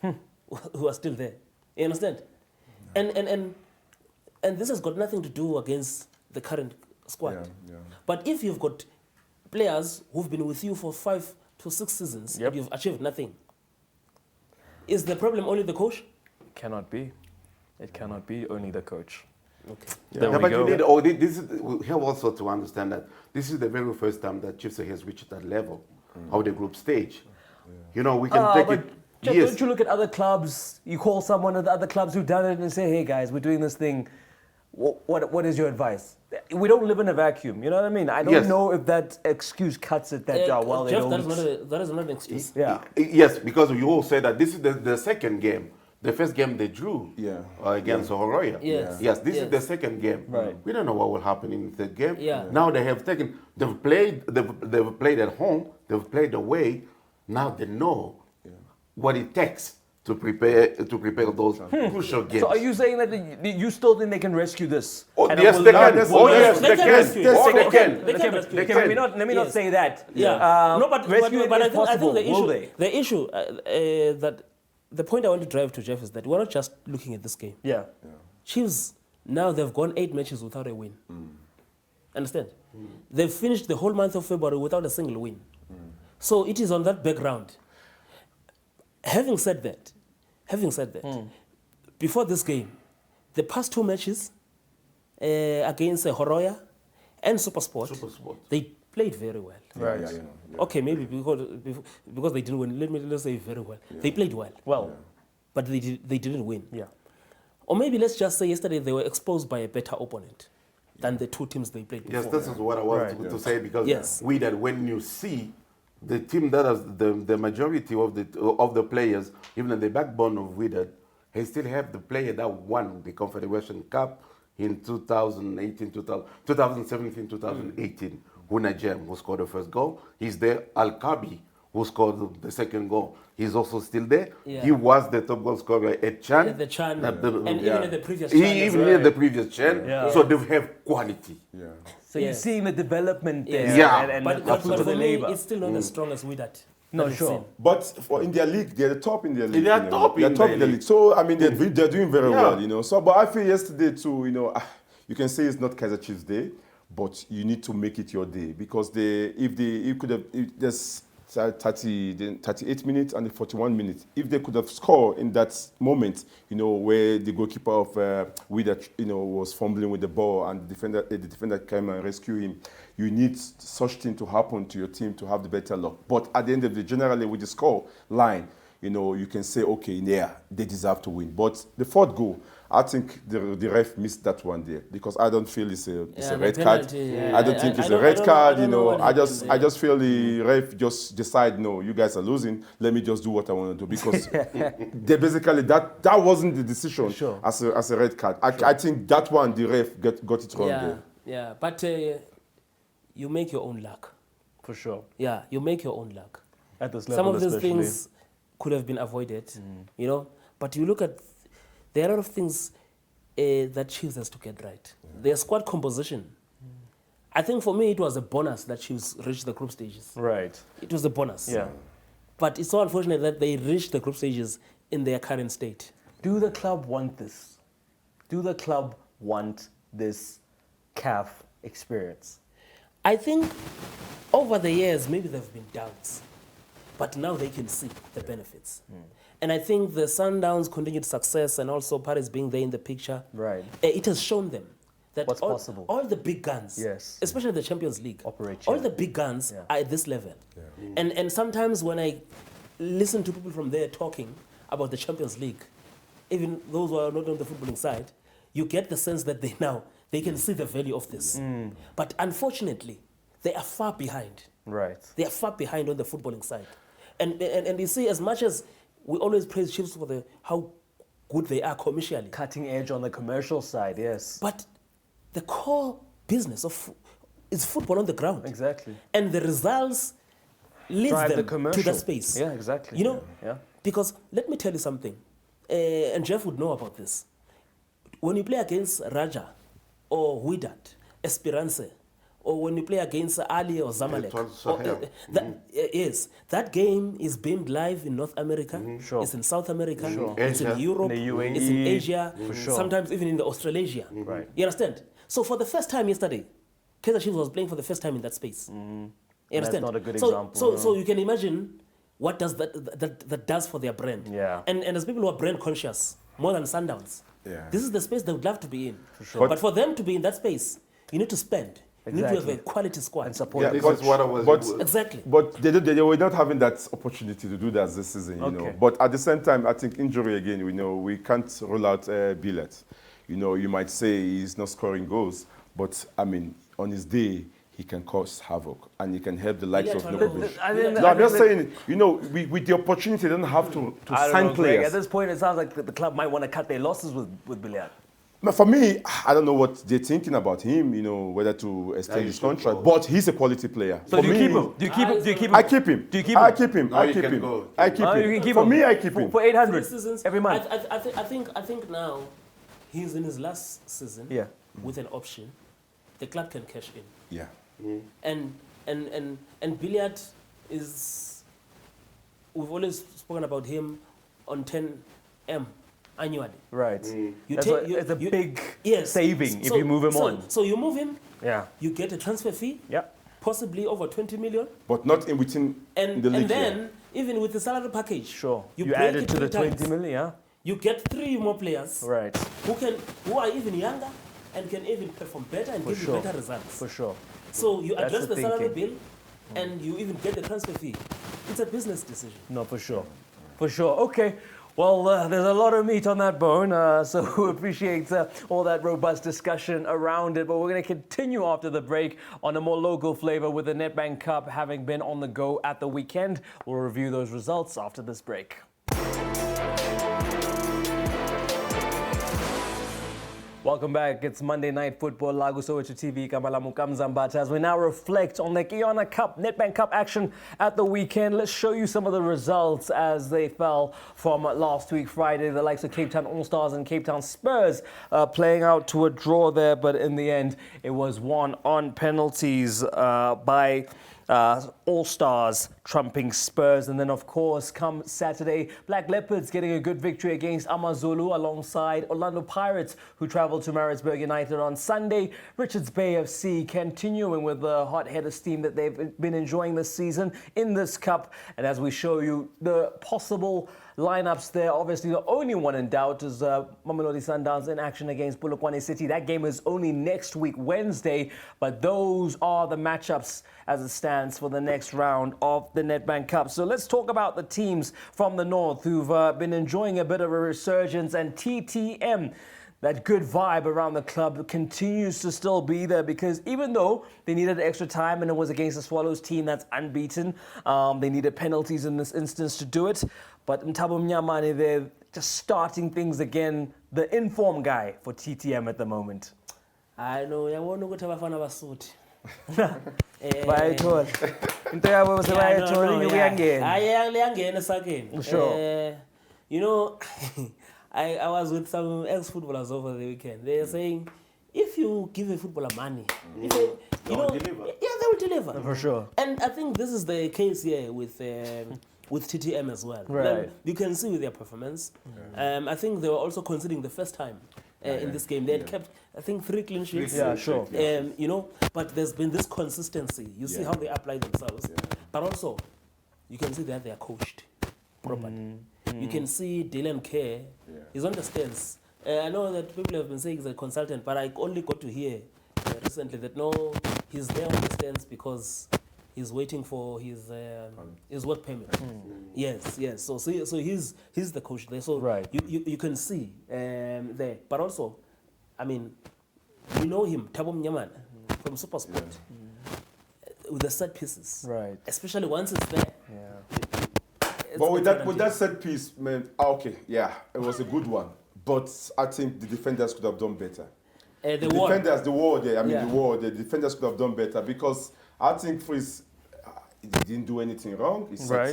S2: who are still there. You understand? And this has got nothing to do against the current squad. But if you've got players who've been with you for 5 to 6 seasons,
S1: Yep.
S2: and you've achieved nothing, is the problem only the coach?
S1: Cannot be. It cannot be only the coach.
S2: Okay.
S1: There we
S3: but
S1: go.
S3: you need, we have also to understand that this is the very first time that Chiefs has reached that level of the group stage. You know, we can take
S1: But
S3: it.
S1: Jeff,
S3: Yes.
S1: don't you look at other clubs? You call someone of the other clubs who've done it and say, "Hey guys, we're doing this thing. What is your advice?" We don't live in a vacuum. You know what I mean? I don't
S3: Yes.
S1: know if that excuse cuts it. That well, they
S2: Jeff,
S1: don't.
S2: that is not an excuse.
S1: Yeah.
S3: Yes, because you all say that this is the second game. The first game they drew against Horoya.
S2: Yes.
S3: Yes, this
S2: Yes.
S3: is the second game.
S1: Right.
S3: We don't know what will happen in the third game.
S2: Yeah.
S3: Now they've played at home, they've played away. Now they know what it takes to prepare those crucial games.
S1: So are you saying that you still think they can rescue this?
S3: Oh,
S1: And
S3: yes,
S1: will
S3: they
S1: not-
S3: can.
S1: will
S3: Oh,
S1: not-
S3: yes,
S2: They
S3: they
S2: can
S3: can.
S2: rescue it.
S3: Oh,
S2: They
S3: they
S2: can.
S3: can.
S2: They can rescue it.
S1: Let me not
S2: Yes.
S1: say that.
S2: Yeah. No, but
S1: rescue it
S2: I
S1: is
S2: think
S1: possible.
S2: the
S1: Will
S2: issue,
S1: they?
S2: the issue that the point I want to drive to, Jeff, is that we're not just looking at this game.
S1: Yeah.
S2: Chiefs, now they've gone 8 matches without a win. Understand? They've finished the whole month of February without a single win. So it is on that background. Having said that, before this game, the past 2 matches against Horoya and Supersport, they played very well.
S1: Right.
S2: Okay, maybe because they didn't win. Let's say very well. They played well.
S1: Well.
S2: But they didn't win.
S1: Yeah.
S2: Or maybe let's just say yesterday they were exposed by a better opponent than the 2 teams they played before.
S3: Yes, this is what I wanted to say because
S2: Yes.
S3: that when you see the team that has the majority of the players, even in the backbone of Wydad, they still have the player that won the Confederation Cup in 2017, 2018, Huna Jem, who scored the first goal. He's there, Al-Kabi, who scored the second goal. He's also still there.
S2: Yeah.
S3: He was the top goal scorer at Chan.
S2: At the Chan,
S3: At
S2: and even at the previous Chan.
S3: He
S2: as
S3: even
S2: well.
S3: at the previous Chan.
S1: Yeah.
S3: So they have quality.
S4: Yeah.
S1: So you're
S2: Yes.
S1: seeing the development there.
S2: Yes.
S3: Yeah.
S1: And
S2: But
S1: the
S2: for
S1: the
S2: me,
S1: labor.
S2: it's still not as strong as Wydad.
S1: No,
S2: that we've
S1: sure.
S2: seen.
S4: But for in their league, they're the top in their league.
S3: They are
S4: you know.
S3: top
S4: They're
S3: in
S4: top
S3: their
S4: in the
S3: league.
S4: league. So I mean, they're doing very
S3: Yeah.
S4: well, you know. So, but I feel yesterday too, you know, you can say it's not Kaizer Chiefs' day, but you need to make it your day because there's 38 minutes and the 41 minutes. If they could have scored in that moment, you know, where the goalkeeper of Wydad, you know, was fumbling with the ball and the defender came and rescued him, you need such thing to happen to your team to have the better luck. But at the end of the day, generally with the score line, you know, you can say, okay, yeah, they deserve to win. But the fourth goal, I think the ref missed that one there because I don't feel it's a
S2: Yeah,
S4: red
S2: the
S4: card.
S2: penalty, yeah.
S4: I don't think
S2: I
S4: it's
S2: don't-
S4: a red card.
S2: I
S4: You
S2: don't know
S4: know,
S2: what
S4: I just
S2: happened there.
S4: feel the ref just decide, no, you guys are losing. Let me just do what I want to do because they basically that wasn't the decision
S1: Sure.
S4: as a red card. I think that one the ref got it wrong
S2: Yeah,
S4: there.
S2: yeah. But you make your own luck.
S1: For sure.
S2: Yeah, you make your own luck.
S1: At this
S2: Some
S1: level
S2: of these
S1: especially.
S2: things could have been avoided, you know. But you look at, there are a lot of things that Chiefs has to get right. Their squad composition. I think for me it was a bonus that Chiefs reached the group stages.
S1: Right.
S2: It was a bonus.
S1: Yeah.
S2: But it's so unfortunate that they reached the group stages in their current state.
S1: Do the club want this? Do the club want this CAF experience?
S2: I think over the years, maybe there have been doubts, but now they can see the benefits. And I think the Sundowns' continued success and also Paris being there in the picture,
S1: Right.
S2: It has shown them that
S1: What's possible.
S2: all the big guns,
S1: Yes.
S2: especially the Champions League,
S1: Operate,
S2: all
S1: yeah.
S2: the big guns
S1: Yeah.
S2: are at this level. And sometimes when I listen to people from there talking about the Champions League, even those who are not on the footballing side, you get the sense that they can see the value of this. But unfortunately, they are far behind.
S1: Right.
S2: They are far behind on the footballing side. And you see, as much as we always praise Chiefs for how good they are commercially,
S1: Cutting edge on the commercial side, yes.
S2: but the core business is football on the ground.
S1: Exactly.
S2: And the results leads
S1: Drive the
S2: them to
S1: commercial.
S2: that space.
S1: Yeah, exactly.
S2: You know,
S1: Yeah.
S2: because let me tell you something, and Jeff would know about this. When you play against Raja or Wydad, Esperance, or when you play against Ali or Zamalek,
S3: Etoile Sahel.
S2: yes, that game is beamed live in North America,
S1: Sure.
S2: it's in South America,
S1: Sure.
S2: it's in
S3: Asia.
S2: Europe,
S1: In the UAE,
S2: it's in Asia,
S1: for sure.
S2: sometimes even in the Australasia.
S1: Right.
S2: You understand? So for the first time yesterday, Kaizer Chiefs was playing for the first time in that space. You understand?
S1: not a good
S2: so,
S1: example.
S2: So you can imagine what does that does for their brand.
S1: Yeah.
S2: And as people who are brand conscious, more than Sundowns,
S4: Yeah.
S2: this is the space they would love to be in.
S1: sure.
S2: But for them to be in that space, you need to spend. You need to have
S1: Exactly.
S2: a quality squad.
S1: And support.
S3: Yeah,
S1: the
S3: this is what I was.
S4: but-
S2: Exactly.
S4: But they were not having that opportunity to do that this season, you know.
S1: Okay.
S4: But at the same time, I think injury again, we know we can't rule out Billet. You know, you might say he's not scoring goals, but I mean, on his day, he can cause havoc and he can help the likes of Leopard.
S1: I think-
S4: No, I'm just saying, you know, with the opportunity, they don't have to
S1: I don't
S4: sign
S1: know, Greg. At
S4: players.
S1: this point, it sounds like the club might want to cut their losses with Billiard.
S4: But for me, I don't know what they're thinking about him, you know, whether to extend
S3: he
S4: his
S3: should
S4: contract,
S3: go.
S4: but he's a quality player.
S1: So
S4: For
S1: do you
S4: me,
S1: keep him? Do you keep him? Do you keep him?
S4: I keep him.
S1: Do you keep
S4: I
S1: him?
S4: keep him.
S3: No,
S4: I
S3: you
S4: keep
S3: can
S4: him.
S3: go.
S4: I keep
S1: Oh,
S4: him.
S1: you can keep
S4: For
S1: him.
S4: me, I keep him.
S1: For 800
S2: 3 seasons,
S1: every month.
S2: I think now he's in his last season
S1: Yeah.
S2: with an option. The club can cash in.
S4: Yeah.
S2: And Billiard is, we've always spoken about him on 10M annually.
S1: Right.
S2: You
S1: That's
S2: take-
S1: what-
S2: you-
S1: it's a
S2: you-
S1: big
S2: Yes.
S1: saving if you move him on.
S2: So you move him,
S1: Yeah.
S2: you get a transfer fee,
S1: Yeah.
S2: possibly over 20 million,
S4: But not in within
S2: and,
S4: the league.
S2: and then even with the salary package,
S1: Sure. You
S2: break
S1: add it
S2: it
S1: to the
S2: 3
S1: 20
S2: times.
S1: million, yeah?
S2: You get 3 more players
S1: Right.
S2: who are even younger and can even perform better and
S1: For
S2: give
S1: sure.
S2: you better results.
S1: For sure.
S2: So you
S1: That's
S2: address
S1: the
S2: the salary
S1: thinking.
S2: bill and you even get the transfer fee. It's a business decision.
S1: No, for sure. For sure. Okay. Well, there's a lot of meat on that bone, so we appreciate all that robust discussion around it. But we're going to continue after the break on a more local flavor with the Nedbank Cup having been on the go at the weekend. We'll review those results after this break. Welcome back. It's Monday Night Football, Lagu Soweto TV, Kamalamu Kamzambata. As we now reflect on the Guyana Cup, Nedbank Cup action at the weekend, let's show you some of the results as they fell from last week, Friday. The likes of Cape Town All-Stars and Cape Town Spurs playing out to a draw there, but in the end, it was won on penalties by All-Stars trumping Spurs. And then, of course, come Saturday, Black Leopards getting a good victory against AmaZulu alongside Orlando Pirates, who travelled to Maritzburg United on Sunday. Richards Bay FC continuing with the hot-headed steam that they've been enjoying this season in this cup. And as we show you the possible lineups there, obviously the only one in doubt is Mamelodi Sundowns in action against Polokwane City. That game is only next week, Wednesday, but those are the matchups as it stands for the next round of the Nedbank Cup. So let's talk about the teams from the north who've been enjoying a bit of a resurgence, and TTM. That good vibe around the club continues to still be there, because even though they needed extra time and it was against the Swallows team that's unbeaten, they needed penalties in this instance to do it. But Ntabo Mnyamane, they're just starting things again. The informed guy for TTM at the moment.
S2: I know, I want to go to Bafana Basuti.
S1: Bayayithola. Into yabo sebayayithola
S2: uyangena. Sure. You know, I was with some ex-footballers over the weekend. They are saying, if you give a footballer money, if they will deliver. Yeah, they will deliver.
S1: For sure.
S2: And I think this is the case here with TTM as well.
S1: Right.
S2: Then you can see with their performance. I think they were also conceding the first time in this game. They had kept, I think, 3 clean sheets.
S1: Yeah, sure.
S2: You know, but there's been this consistency. You see how they apply themselves. But also, you can see that they are coached properly. You can see Dylan Kerr, he's on the stance. I know that people have been saying he's a consultant, but I only got to hear recently that no, he's there on the stance because he's waiting for his work permit. Yes. So he's the coach there. So
S1: right.
S2: you can see there. But also, I mean, we know him, Thabo Mnyamane, from SuperSport, with the set pieces.
S1: Right.
S2: Especially once it's there.
S1: Yeah.
S4: But with that set piece, man, it was a good one. But I think the defenders could have done better. The defenders could have done better, because I think Fritz didn't do anything wrong. He set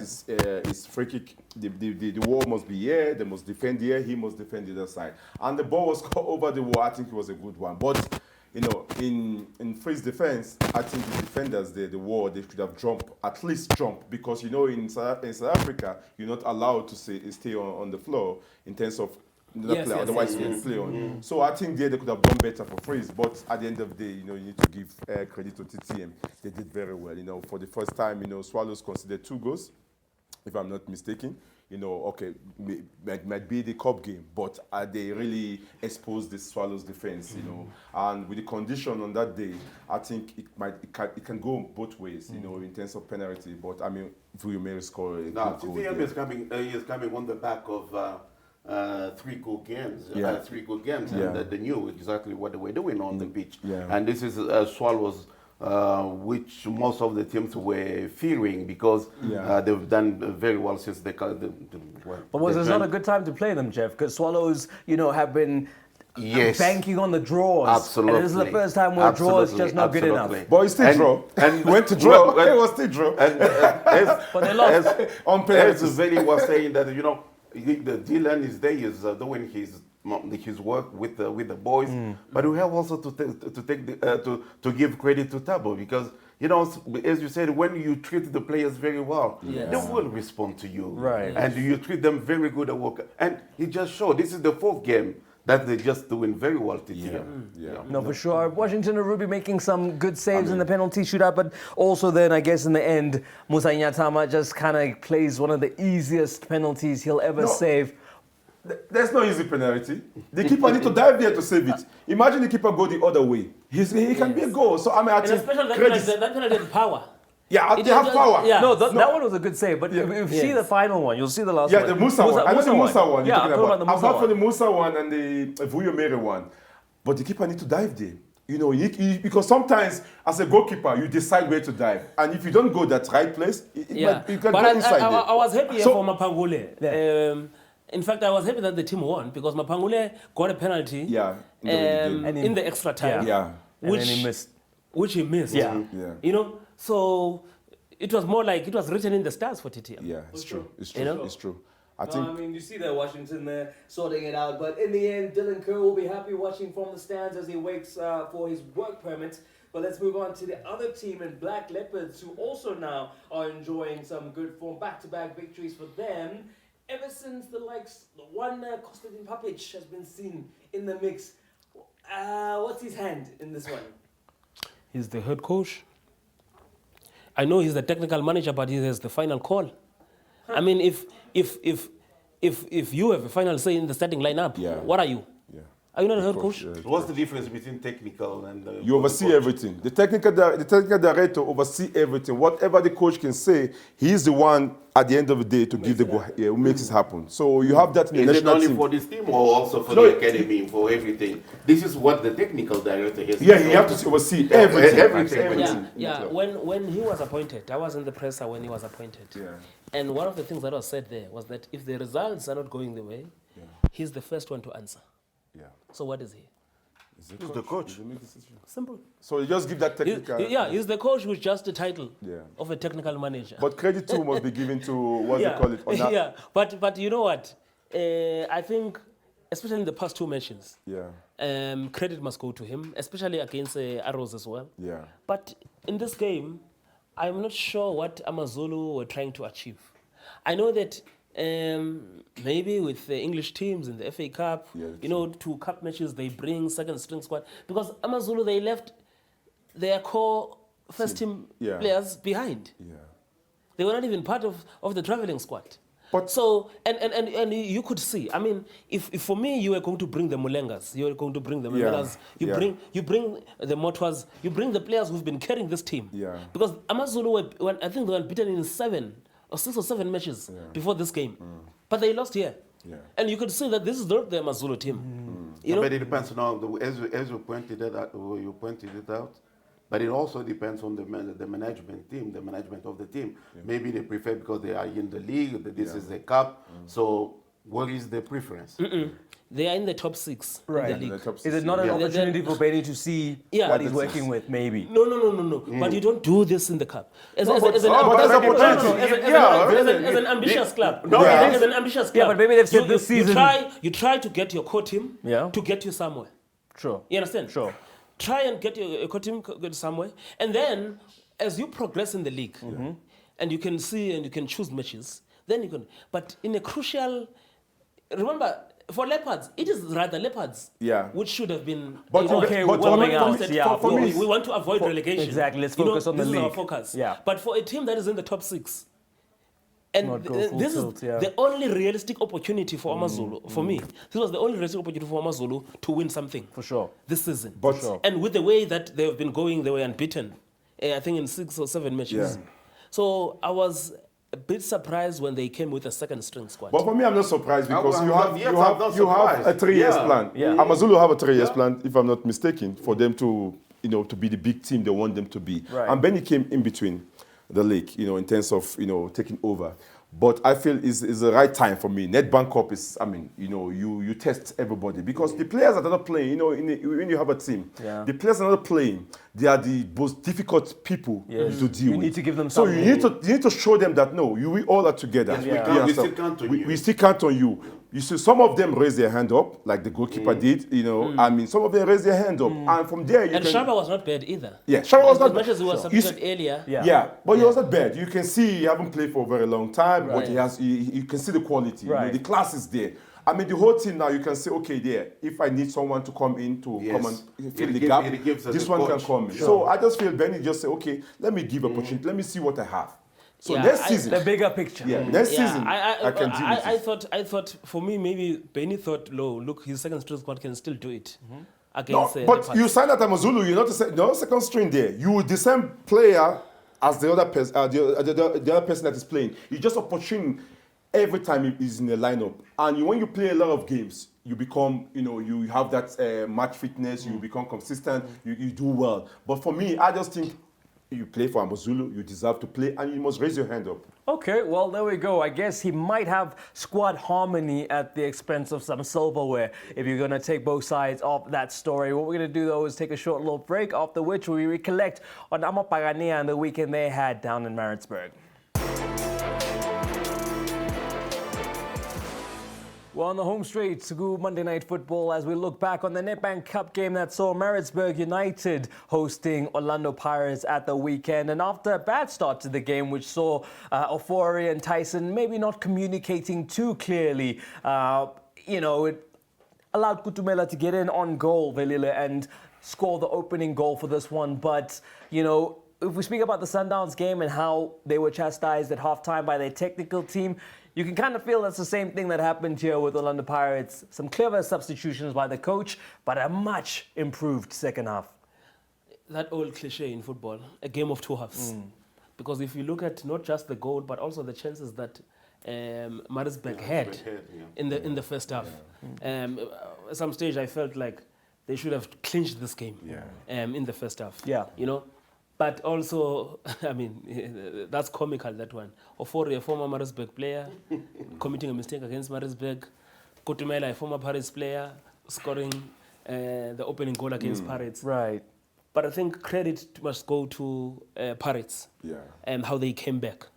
S4: his free kick. The wall must be here. They must defend here. He must defend the other side. And the ball was over the wall. I think it was a good one. But you know, in Fritz's defense, I think the defenders there, they should have at least jumped, because you know in South Africa you're not allowed to stay on the floor in terms of otherwise you can play on. So I think they could have done better for Fritz, but at the end of the day, you know, you need to give credit to TTM. They did very well. You know, for the first time, you know, Swallows conceded 2 goals, if I'm not mistaken. You know, okay, might be the cup game, but they really exposed the Swallows defense, you know. And with the condition on that day, I think it can go both ways, you know, in terms of penalty. But I mean, Vuyo may score a good goal.
S3: TTM is coming on the back of 3 good games. 3 good games, and they knew exactly what they were doing on the pitch. And this is Swallows, which most of the teams were fearing, because they've done very well since they got the
S1: But was this not a good time to play them, Jeff? Because Swallows, you know, have been banking on the draws.
S3: Absolutely.
S1: And this is the first time where draw is just not good enough.
S4: But it's still draw. And went to draw. It was still draw.
S1: But they lost.
S3: On penalties. Veli was saying that, you know, the Dylan is there, is doing his work with the boys, but we have also to give credit to Thabo, because you know, as you said, when you treat the players very well, they will respond to you, and you treat them very good at work. And he just showed this is the 4th game that they're just doing very well to
S1: No, for sure. Washington Ruby making some good saves in the penalty shootout, but also then, I guess, in the end, Musa Nyatama just kind of plays one of the easiest penalties he'll ever save.
S4: There's no easy penalty. The keeper need to dive there to save it. Imagine the keeper go the other way. He can be a goal. So I mean,
S2: and especially that penalty had power.
S4: Yeah, they have power.
S2: Yeah.
S1: No, that one was a good save, but if you see the final one, you'll see the last one.
S4: Yeah, the Musa one. I know the Musa one.
S1: Yeah, I'm talking about the Musa one.
S4: Apart from the Musa one and the Vuyo Mere one. But the keeper need to dive there. You know, because sometimes as a goalkeeper, you decide where to dive. And if you don't go that right place, you can go inside there.
S2: I was happy for Mapangule. In fact, I was happy that the team won because Mapangule got a penalty
S4: Yeah.
S2: in the extra time.
S4: Yeah.
S1: And then he missed.
S2: Which he missed.
S1: Yeah.
S4: Yeah.
S2: You know, so it was more like it was written in the stars for TTM.
S4: Yeah, it's true. It's true.
S2: You know?
S4: It's true. I
S1: No,
S4: think
S1: I mean, you see that Washington there sorting it out, but in the end, Dylan Kerr will be happy watching from the stands as he waits for his work permit. But let's move on to the other team in Black Leopards, who also now are enjoying some good form, back-to-back victories for them. Ever since the Conceding Papic has been seen in the mix. What's his hand in this one?
S2: He's the head coach. I know he's the technical manager, but he has the final call. I mean, if you have a final say in the starting lineup,
S4: Yeah.
S2: what are you?
S4: yeah.
S2: Are you not a head coach?
S3: What's the difference between technical and...
S4: You oversee everything. The technical director oversee everything. Whatever the coach can say, he's the one at the end of the day to give the go. Yeah, who makes it happen. So you have that in the
S3: Is it
S4: national
S3: only
S4: team.
S3: for this team or also for the academy, for everything? This is what the technical director has
S4: Yeah, he has to oversee everything.
S3: everything.
S2: Yeah. When he was appointed, I was in the presser when he was appointed.
S4: Yeah.
S2: And one of the things that was said there was that if the results are not going the way, he's the first one to answer.
S4: Yeah.
S2: So what is he?
S3: Who's the coach?
S2: Simple.
S4: So you just give that technical.
S2: He's the coach with just the title
S4: Yeah.
S2: of a technical manager.
S4: But credit too must be given to what they call it. On that.
S2: Yeah, but you know what? I think, especially in the past two matches,
S4: Yeah.
S2: credit must go to him, especially against Arrows as well.
S4: Yeah.
S2: But in this game, I'm not sure what AmaZulu were trying to achieve. I know that maybe with the English teams in the FA Cup, you know, 2 cup matches, they bring second string squad. Because AmaZulu, they left their core first team players behind.
S4: Yeah.
S2: They were not even part of the traveling squad.
S4: But
S2: So, and you could see, I mean, if for me you were going to bring the Mulengas, you were going to bring the Mulengas, you bring the Motwas, you bring the players who've been carrying this team.
S4: Yeah.
S2: Because AmaZulu, I think they were beaten in 6 or 7 matches before this game. But they lost here.
S4: Yeah.
S2: And you could see that this is not the AmaZulu team. You know?
S3: But it depends now, as you pointed it out, but it also depends on the management team, the management of the team. Maybe they prefer because they are in the league, that this is the cup. So what is the preference?
S2: They are in the top 6
S1: Right.
S2: in the league.
S1: Is it not an opportunity for Benny to see what he's working with, maybe?
S2: No. But you don't do this in the cup. As an ambitious club. As an ambitious club.
S1: Yeah, but maybe they've said this season.
S2: You try to get your core team to get you somewhere.
S1: Sure.
S2: You understand?
S1: Sure.
S2: Try and get your core team get somewhere. And then, as you progress in the league, and you can see and you can choose matches, then you can. But in a crucial, remember, for Leopards, it is rather Leopards which should have been.
S4: But
S2: For me, we want to avoid relegation.
S1: Exactly, let's focus on the league.
S2: This is our focus.
S1: Yeah.
S2: But for a team that is in the top 6, and
S1: Not go full
S2: this
S1: tilt,
S2: is
S1: yeah.
S2: the only realistic opportunity for AmaZulu, for me. This was the only realistic opportunity for AmaZulu to win something.
S1: For sure.
S2: This season.
S4: But- For sure.
S2: And with the way that they have been going, they were unbeaten. I think in 6 or 7 matches.
S4: Yeah.
S2: So I was a bit surprised when they came with a second string squad.
S4: But for me, I'm not surprised because
S3: I'm
S4: you
S3: not
S4: have a 3 years
S3: Yeah.
S4: plan.
S1: Yeah.
S4: AmaZulu have a 3 years plan, if I'm not mistaken, for them to, to be the big team they want them to be.
S1: Right.
S4: And Benny came in between the league, in terms of, taking over. But I feel it's the right time for me. Nedbank Cup is, you test everybody because the players that are not playing, when you have a team, the players are not playing. They are the most difficult people to deal with.
S1: You need to give them
S4: so
S1: something.
S4: you need to show them that no, we all are together.
S3: Yes, we still count on you.
S4: We still count on you. You see, some of them raise their hand up, like the goalkeeper did. I mean, some of them raise their hand up, and from there you
S2: and
S4: can.
S2: Shaba was not bad either.
S4: Yeah, Shaba was not
S2: As much as he was
S4: You
S2: substituted earlier.
S4: Yeah, but he was not bad. You can see he haven't played for a very long time, but
S2: Right.
S4: he has. You can see the quality.
S1: Right.
S4: The class is there. I mean, the whole team now. You can say, okay, there. If I need someone to come in to come and fill the gap,
S3: it gives us
S4: this
S3: a
S4: one
S3: coach.
S4: can come in.
S1: Sure.
S4: So I just feel Benny just say, okay, let me give opportunity. Let me see what I have. So next season,
S1: The bigger picture.
S4: next season, I can deal with it.
S2: I thought for me maybe Benny thought, look, his second string squad can still do it
S4: No,
S2: against.
S4: but
S2: Leopards.
S4: you sign at AmaZulu, you're not second string there. You the same player as the other person, the other person that is playing. You just opportune every time he's in the lineup. And when you play a lot of games, you become, you have that match fitness. You become consistent. You do well. But for me, I just think you play for AmaZulu, you deserve to play, and you must raise your hand up.
S1: Okay, well, there we go. I guess he might have squad harmony at the expense of some silverware if you're going to take both sides of that story. What we're going to do, though, is take a short little break, after which we recollect on Amapagania and the weekend they had down in Maritzburg. We're on the home straight to go Monday Night Football as we look back on the Nedbank Cup game that saw Maritzburg United hosting Orlando Pirates at the weekend. And after a bad start to the game, which saw Ofori and Tyson maybe not communicating too clearly, it allowed Kutumela to get in on goal, Velile, and score the opening goal for this one. But, if we speak about the Sundowns game and how they were chastised at halftime by their technical team, you can kind of feel that's the same thing that happened here with Orlando Pirates. Some clever substitutions by the coach, but a much improved second half.
S2: That old cliche in football, a game of two halves. Because if you look at not just the goal, but also the chances that Maritzburg had in the first half. At some stage, I felt like they should have clinched this game in the first half. But also, that's comical, that one. Ofori, a former Maritzburg player, committing a mistake against Maritzburg. Kutumela, a former Pirates player, scoring the opening goal against Pirates.
S1: Right.
S2: But I think credit must go to Pirates and how they came back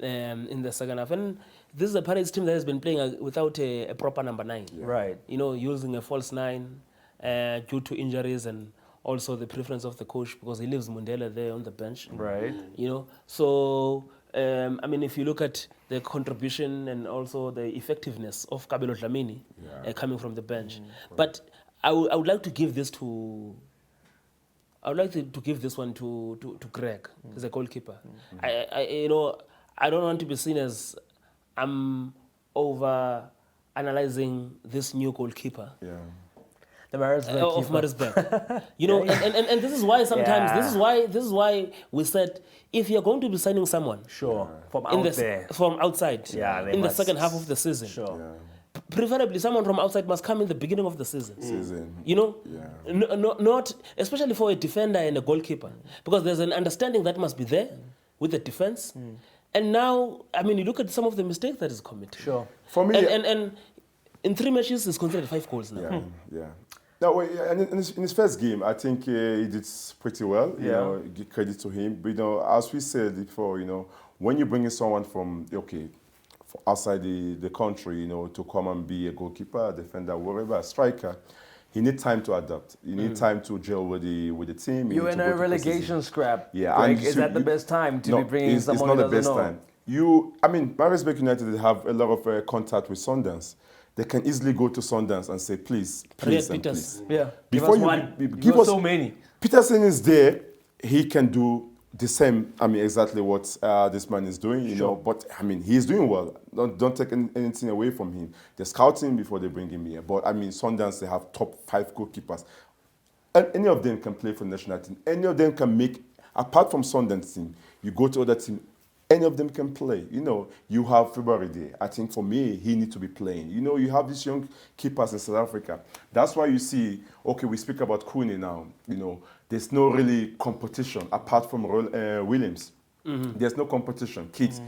S2: in the second half. And this is a Pirates team that has been playing without a proper number 9.
S1: Right.
S2: Using a false 9 due to injuries and also the preference of the coach because he leaves Mundela there on the bench.
S1: Right.
S2: So, if you look at the contribution and also the effectiveness of Kabelo Dlamini coming from the bench. But I would like to give this to... I would like to give this one to Greg as a goalkeeper. I don't want to be seen as I'm over analyzing this new goalkeeper.
S1: The Maritzburg
S2: of Maritzburg. And this is why sometimes this is why we said if you're going to be signing someone
S1: from
S2: outside in the second half of the season. Preferably someone from outside must come in the beginning of the season. Not especially for a defender and a goalkeeper, because there's an understanding that must be there with the defense. And now, you look at some of the mistakes that is committed.
S4: For me,
S2: and in 3 matches, he's considered 5 goals now.
S4: No, and in his first game, I think he did pretty well. Give credit to him. But as we said before, when you bring in someone from outside the country, to come and be a goalkeeper, a defender, whatever, a striker, he needs time to adapt. You need time to gel with the team.
S1: You're in a relegation scrap.
S4: Greg,
S1: is that the best time to be bringing someone who doesn't know?
S4: It's not the best time. Maritzburg United have a lot of contact with Sundowns. They can easily go to Sundowns and say, please.
S1: Yeah.
S4: Before
S1: give us so many.
S4: Peterson is there. He can do the same. Exactly what this man is doing. But he's doing well. Don't take anything away from him. They're scouting before they bring him here. But Sundowns, they have top 5 goalkeepers. And any of them can play for the national team. Any of them can make. Apart from Sundowns team, you go to other team. Any of them can play. You have February there. I think for me, he needs to be playing. You have these young keepers in South Africa. That's why you see, we speak about Kune now. There's no really competition apart from Williams. There's no competition. Kids,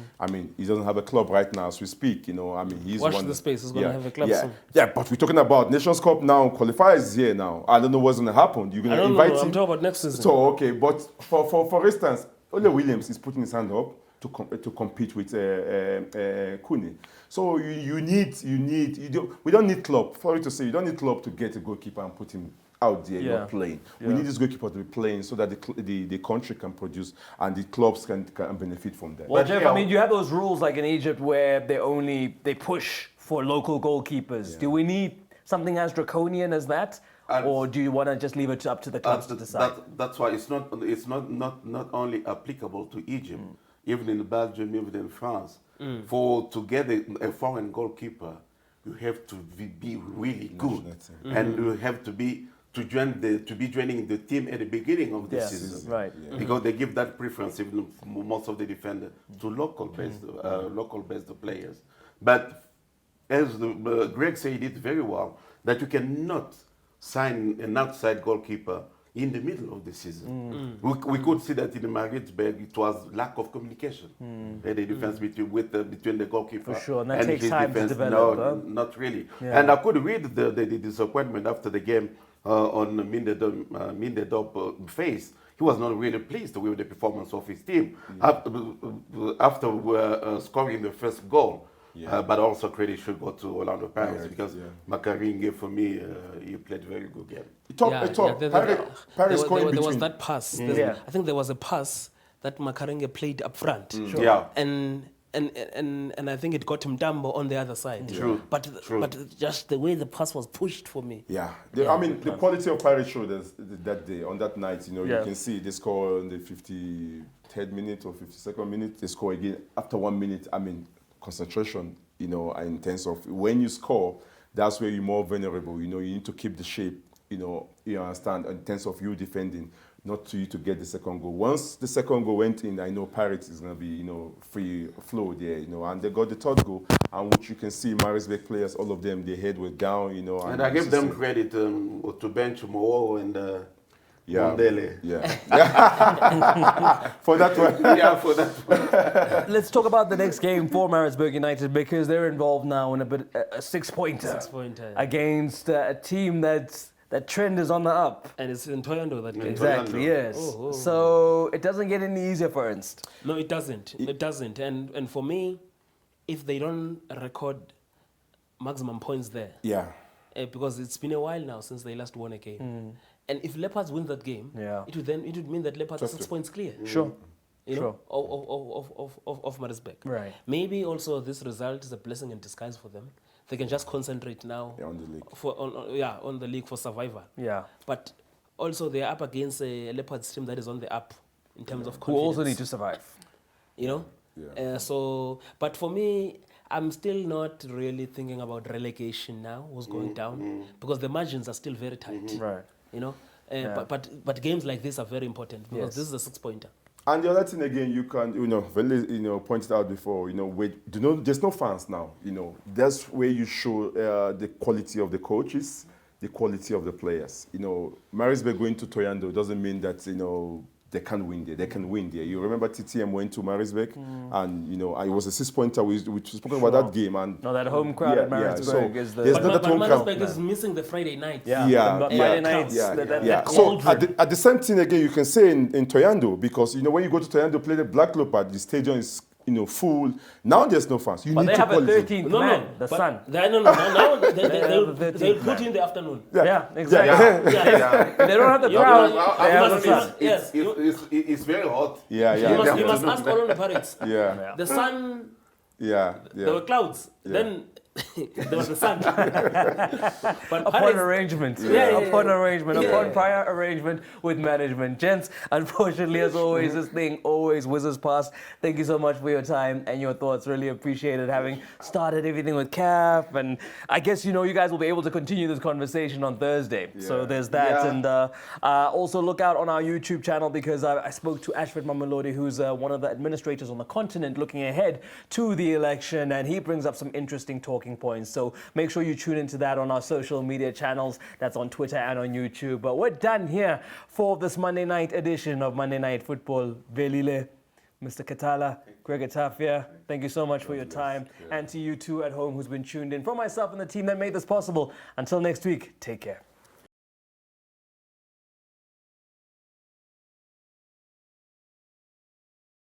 S4: he doesn't have a club right now as we speak. He's
S2: Watch
S4: one.
S2: the space. He's going to have a club soon.
S4: Yeah, but we're talking about Nations Cup now. Qualifiers here now. I don't know what's going to happen. You're going to invite him.
S2: I'm talking about next season.
S4: So but for instance, Ole Williams is putting his hand up to compete with Kune. So we don't need club. Sorry to say, you don't need club to get a goalkeeper and put him out there not playing. We need this goalkeeper to be playing so that the country can produce and the clubs can benefit from that.
S1: Well, Jeff, you have those rules like in Egypt where they push for local goalkeepers. Do we need something as draconian as that? Or do you want to just leave it up to the clubs to decide?
S3: That's why it's not only applicable to Egypt. Even in Belgium, even in France, to get a foreign goalkeeper, you have to be really good, and you have to be joining the team at the beginning of the season, because they give that preference, even most of the defenders, to local based players. But as Greg said it very well, that you cannot sign an outside goalkeeper in the middle of the season. We could see that in Maritzburg it was lack of communication. The defense between the goalkeeper
S1: For sure, and that takes
S3: his
S1: time to
S3: defense.
S1: develop.
S3: No, not really.
S1: Yeah.
S3: And I could read the disappointment after the game on Mindedop's face. He was not really pleased with the performance of his team after scoring the first goal. But also credit should go to Orlando Pirates because Makaringe, for me, he played a very good game.
S4: Paris
S2: there was that pass. I think there was a pass that Makaringe played up front.
S3: Sure. Yeah.
S2: And I think it got him Dumbo on the other side.
S3: True.
S2: But just the way the pass was pushed for me.
S4: Yeah. I mean, the quality of Paris showed us that day, on that night, you can see they score in the 53rd minute or 52nd minute. They score again after 1 minute. I mean, concentration, in terms of when you score, that's where you're more vulnerable. You need to keep the shape, you understand, in terms of you defending, not to you to get the second goal. Once the second goal went in, I know Paris is going to be, free flow there, and they got the third goal, and which you can see Maritzburg players, all of them, their head were down,
S3: And I give them credit to bench Moo and Mondele.
S4: For that one.
S3: For that one.
S1: Let's talk about the next game for Maritzburg United because they're involved now in a 6-pointer against a team that trend is on the up.
S2: And it's in Toyando that game.
S1: Exactly, yes. So it doesn't get any easier for Ernst.
S2: No, it doesn't. It doesn't. And for me, if they don't record maximum points there, because it's been a while now since they last won a game. And if Leopards win that game, it would mean that Leopards are 6 points clear.
S1: Sure.
S2: Of Maritzburg.
S1: Right.
S2: Maybe also this result is a blessing in disguise for them. They can just concentrate now
S4: on the league.
S2: On the league for survival.
S1: Yeah.
S2: But also they are up against a Leopards team that is on the up in terms of
S1: Who
S2: confidence.
S1: also need to survive.
S2: But for me, I'm still not really thinking about relegation now, who's going down, because the margins are still very tight.
S1: Right.
S2: But games like this are very important because this is a 6-pointer.
S4: And the other thing again, you can, pointed out before, there's no fans now, That's where you show the quality of the coaches, the quality of the players. Maritzburg going to Toyando doesn't mean that, they can't win there. They can win there. You remember TTM went to Maritzburg, and it was a 6-pointer. We spoke about that game, and
S1: that home crowd at Maritzburg is the.
S2: But Maritzburg is missing the Friday night.
S1: Friday nights.
S4: So at the same thing again, you can say in Toyando, because when you go to Toyando play the Black Leopard, the stadium is full. Now there's no fans.
S1: But they have a 13th man, the sun.
S2: Now they'll put in the afternoon.
S1: Yeah, exactly. They don't have the crowd. They have the sun.
S3: It's very hot.
S2: You must ask all on the Pirates. The sun.
S4: There
S2: were clouds. Then there was the sun. But
S1: upon arrangement. Upon prior arrangement with management. Gents, unfortunately, as always, this thing always whizzes past. Thank you so much for your time and your thoughts. Really appreciated having started everything with CAF. And I guess, you guys will be able to continue this conversation on Thursday. So there's that. And also look out on our YouTube channel because I spoke to Ashford Mamelodi, who's one of the administrators on the continent looking ahead to the election. And he brings up some interesting talking points. So make sure you tune into that on our social media channels. That's on Twitter and on YouTube. But we're done here for this Monday night edition of Monday Night Football. Velile, Mr. Katala, Greg Atafia, thank you so much for your time. And to you too at home who's been tuned in. From myself and the team that made this possible. Until next week, take care.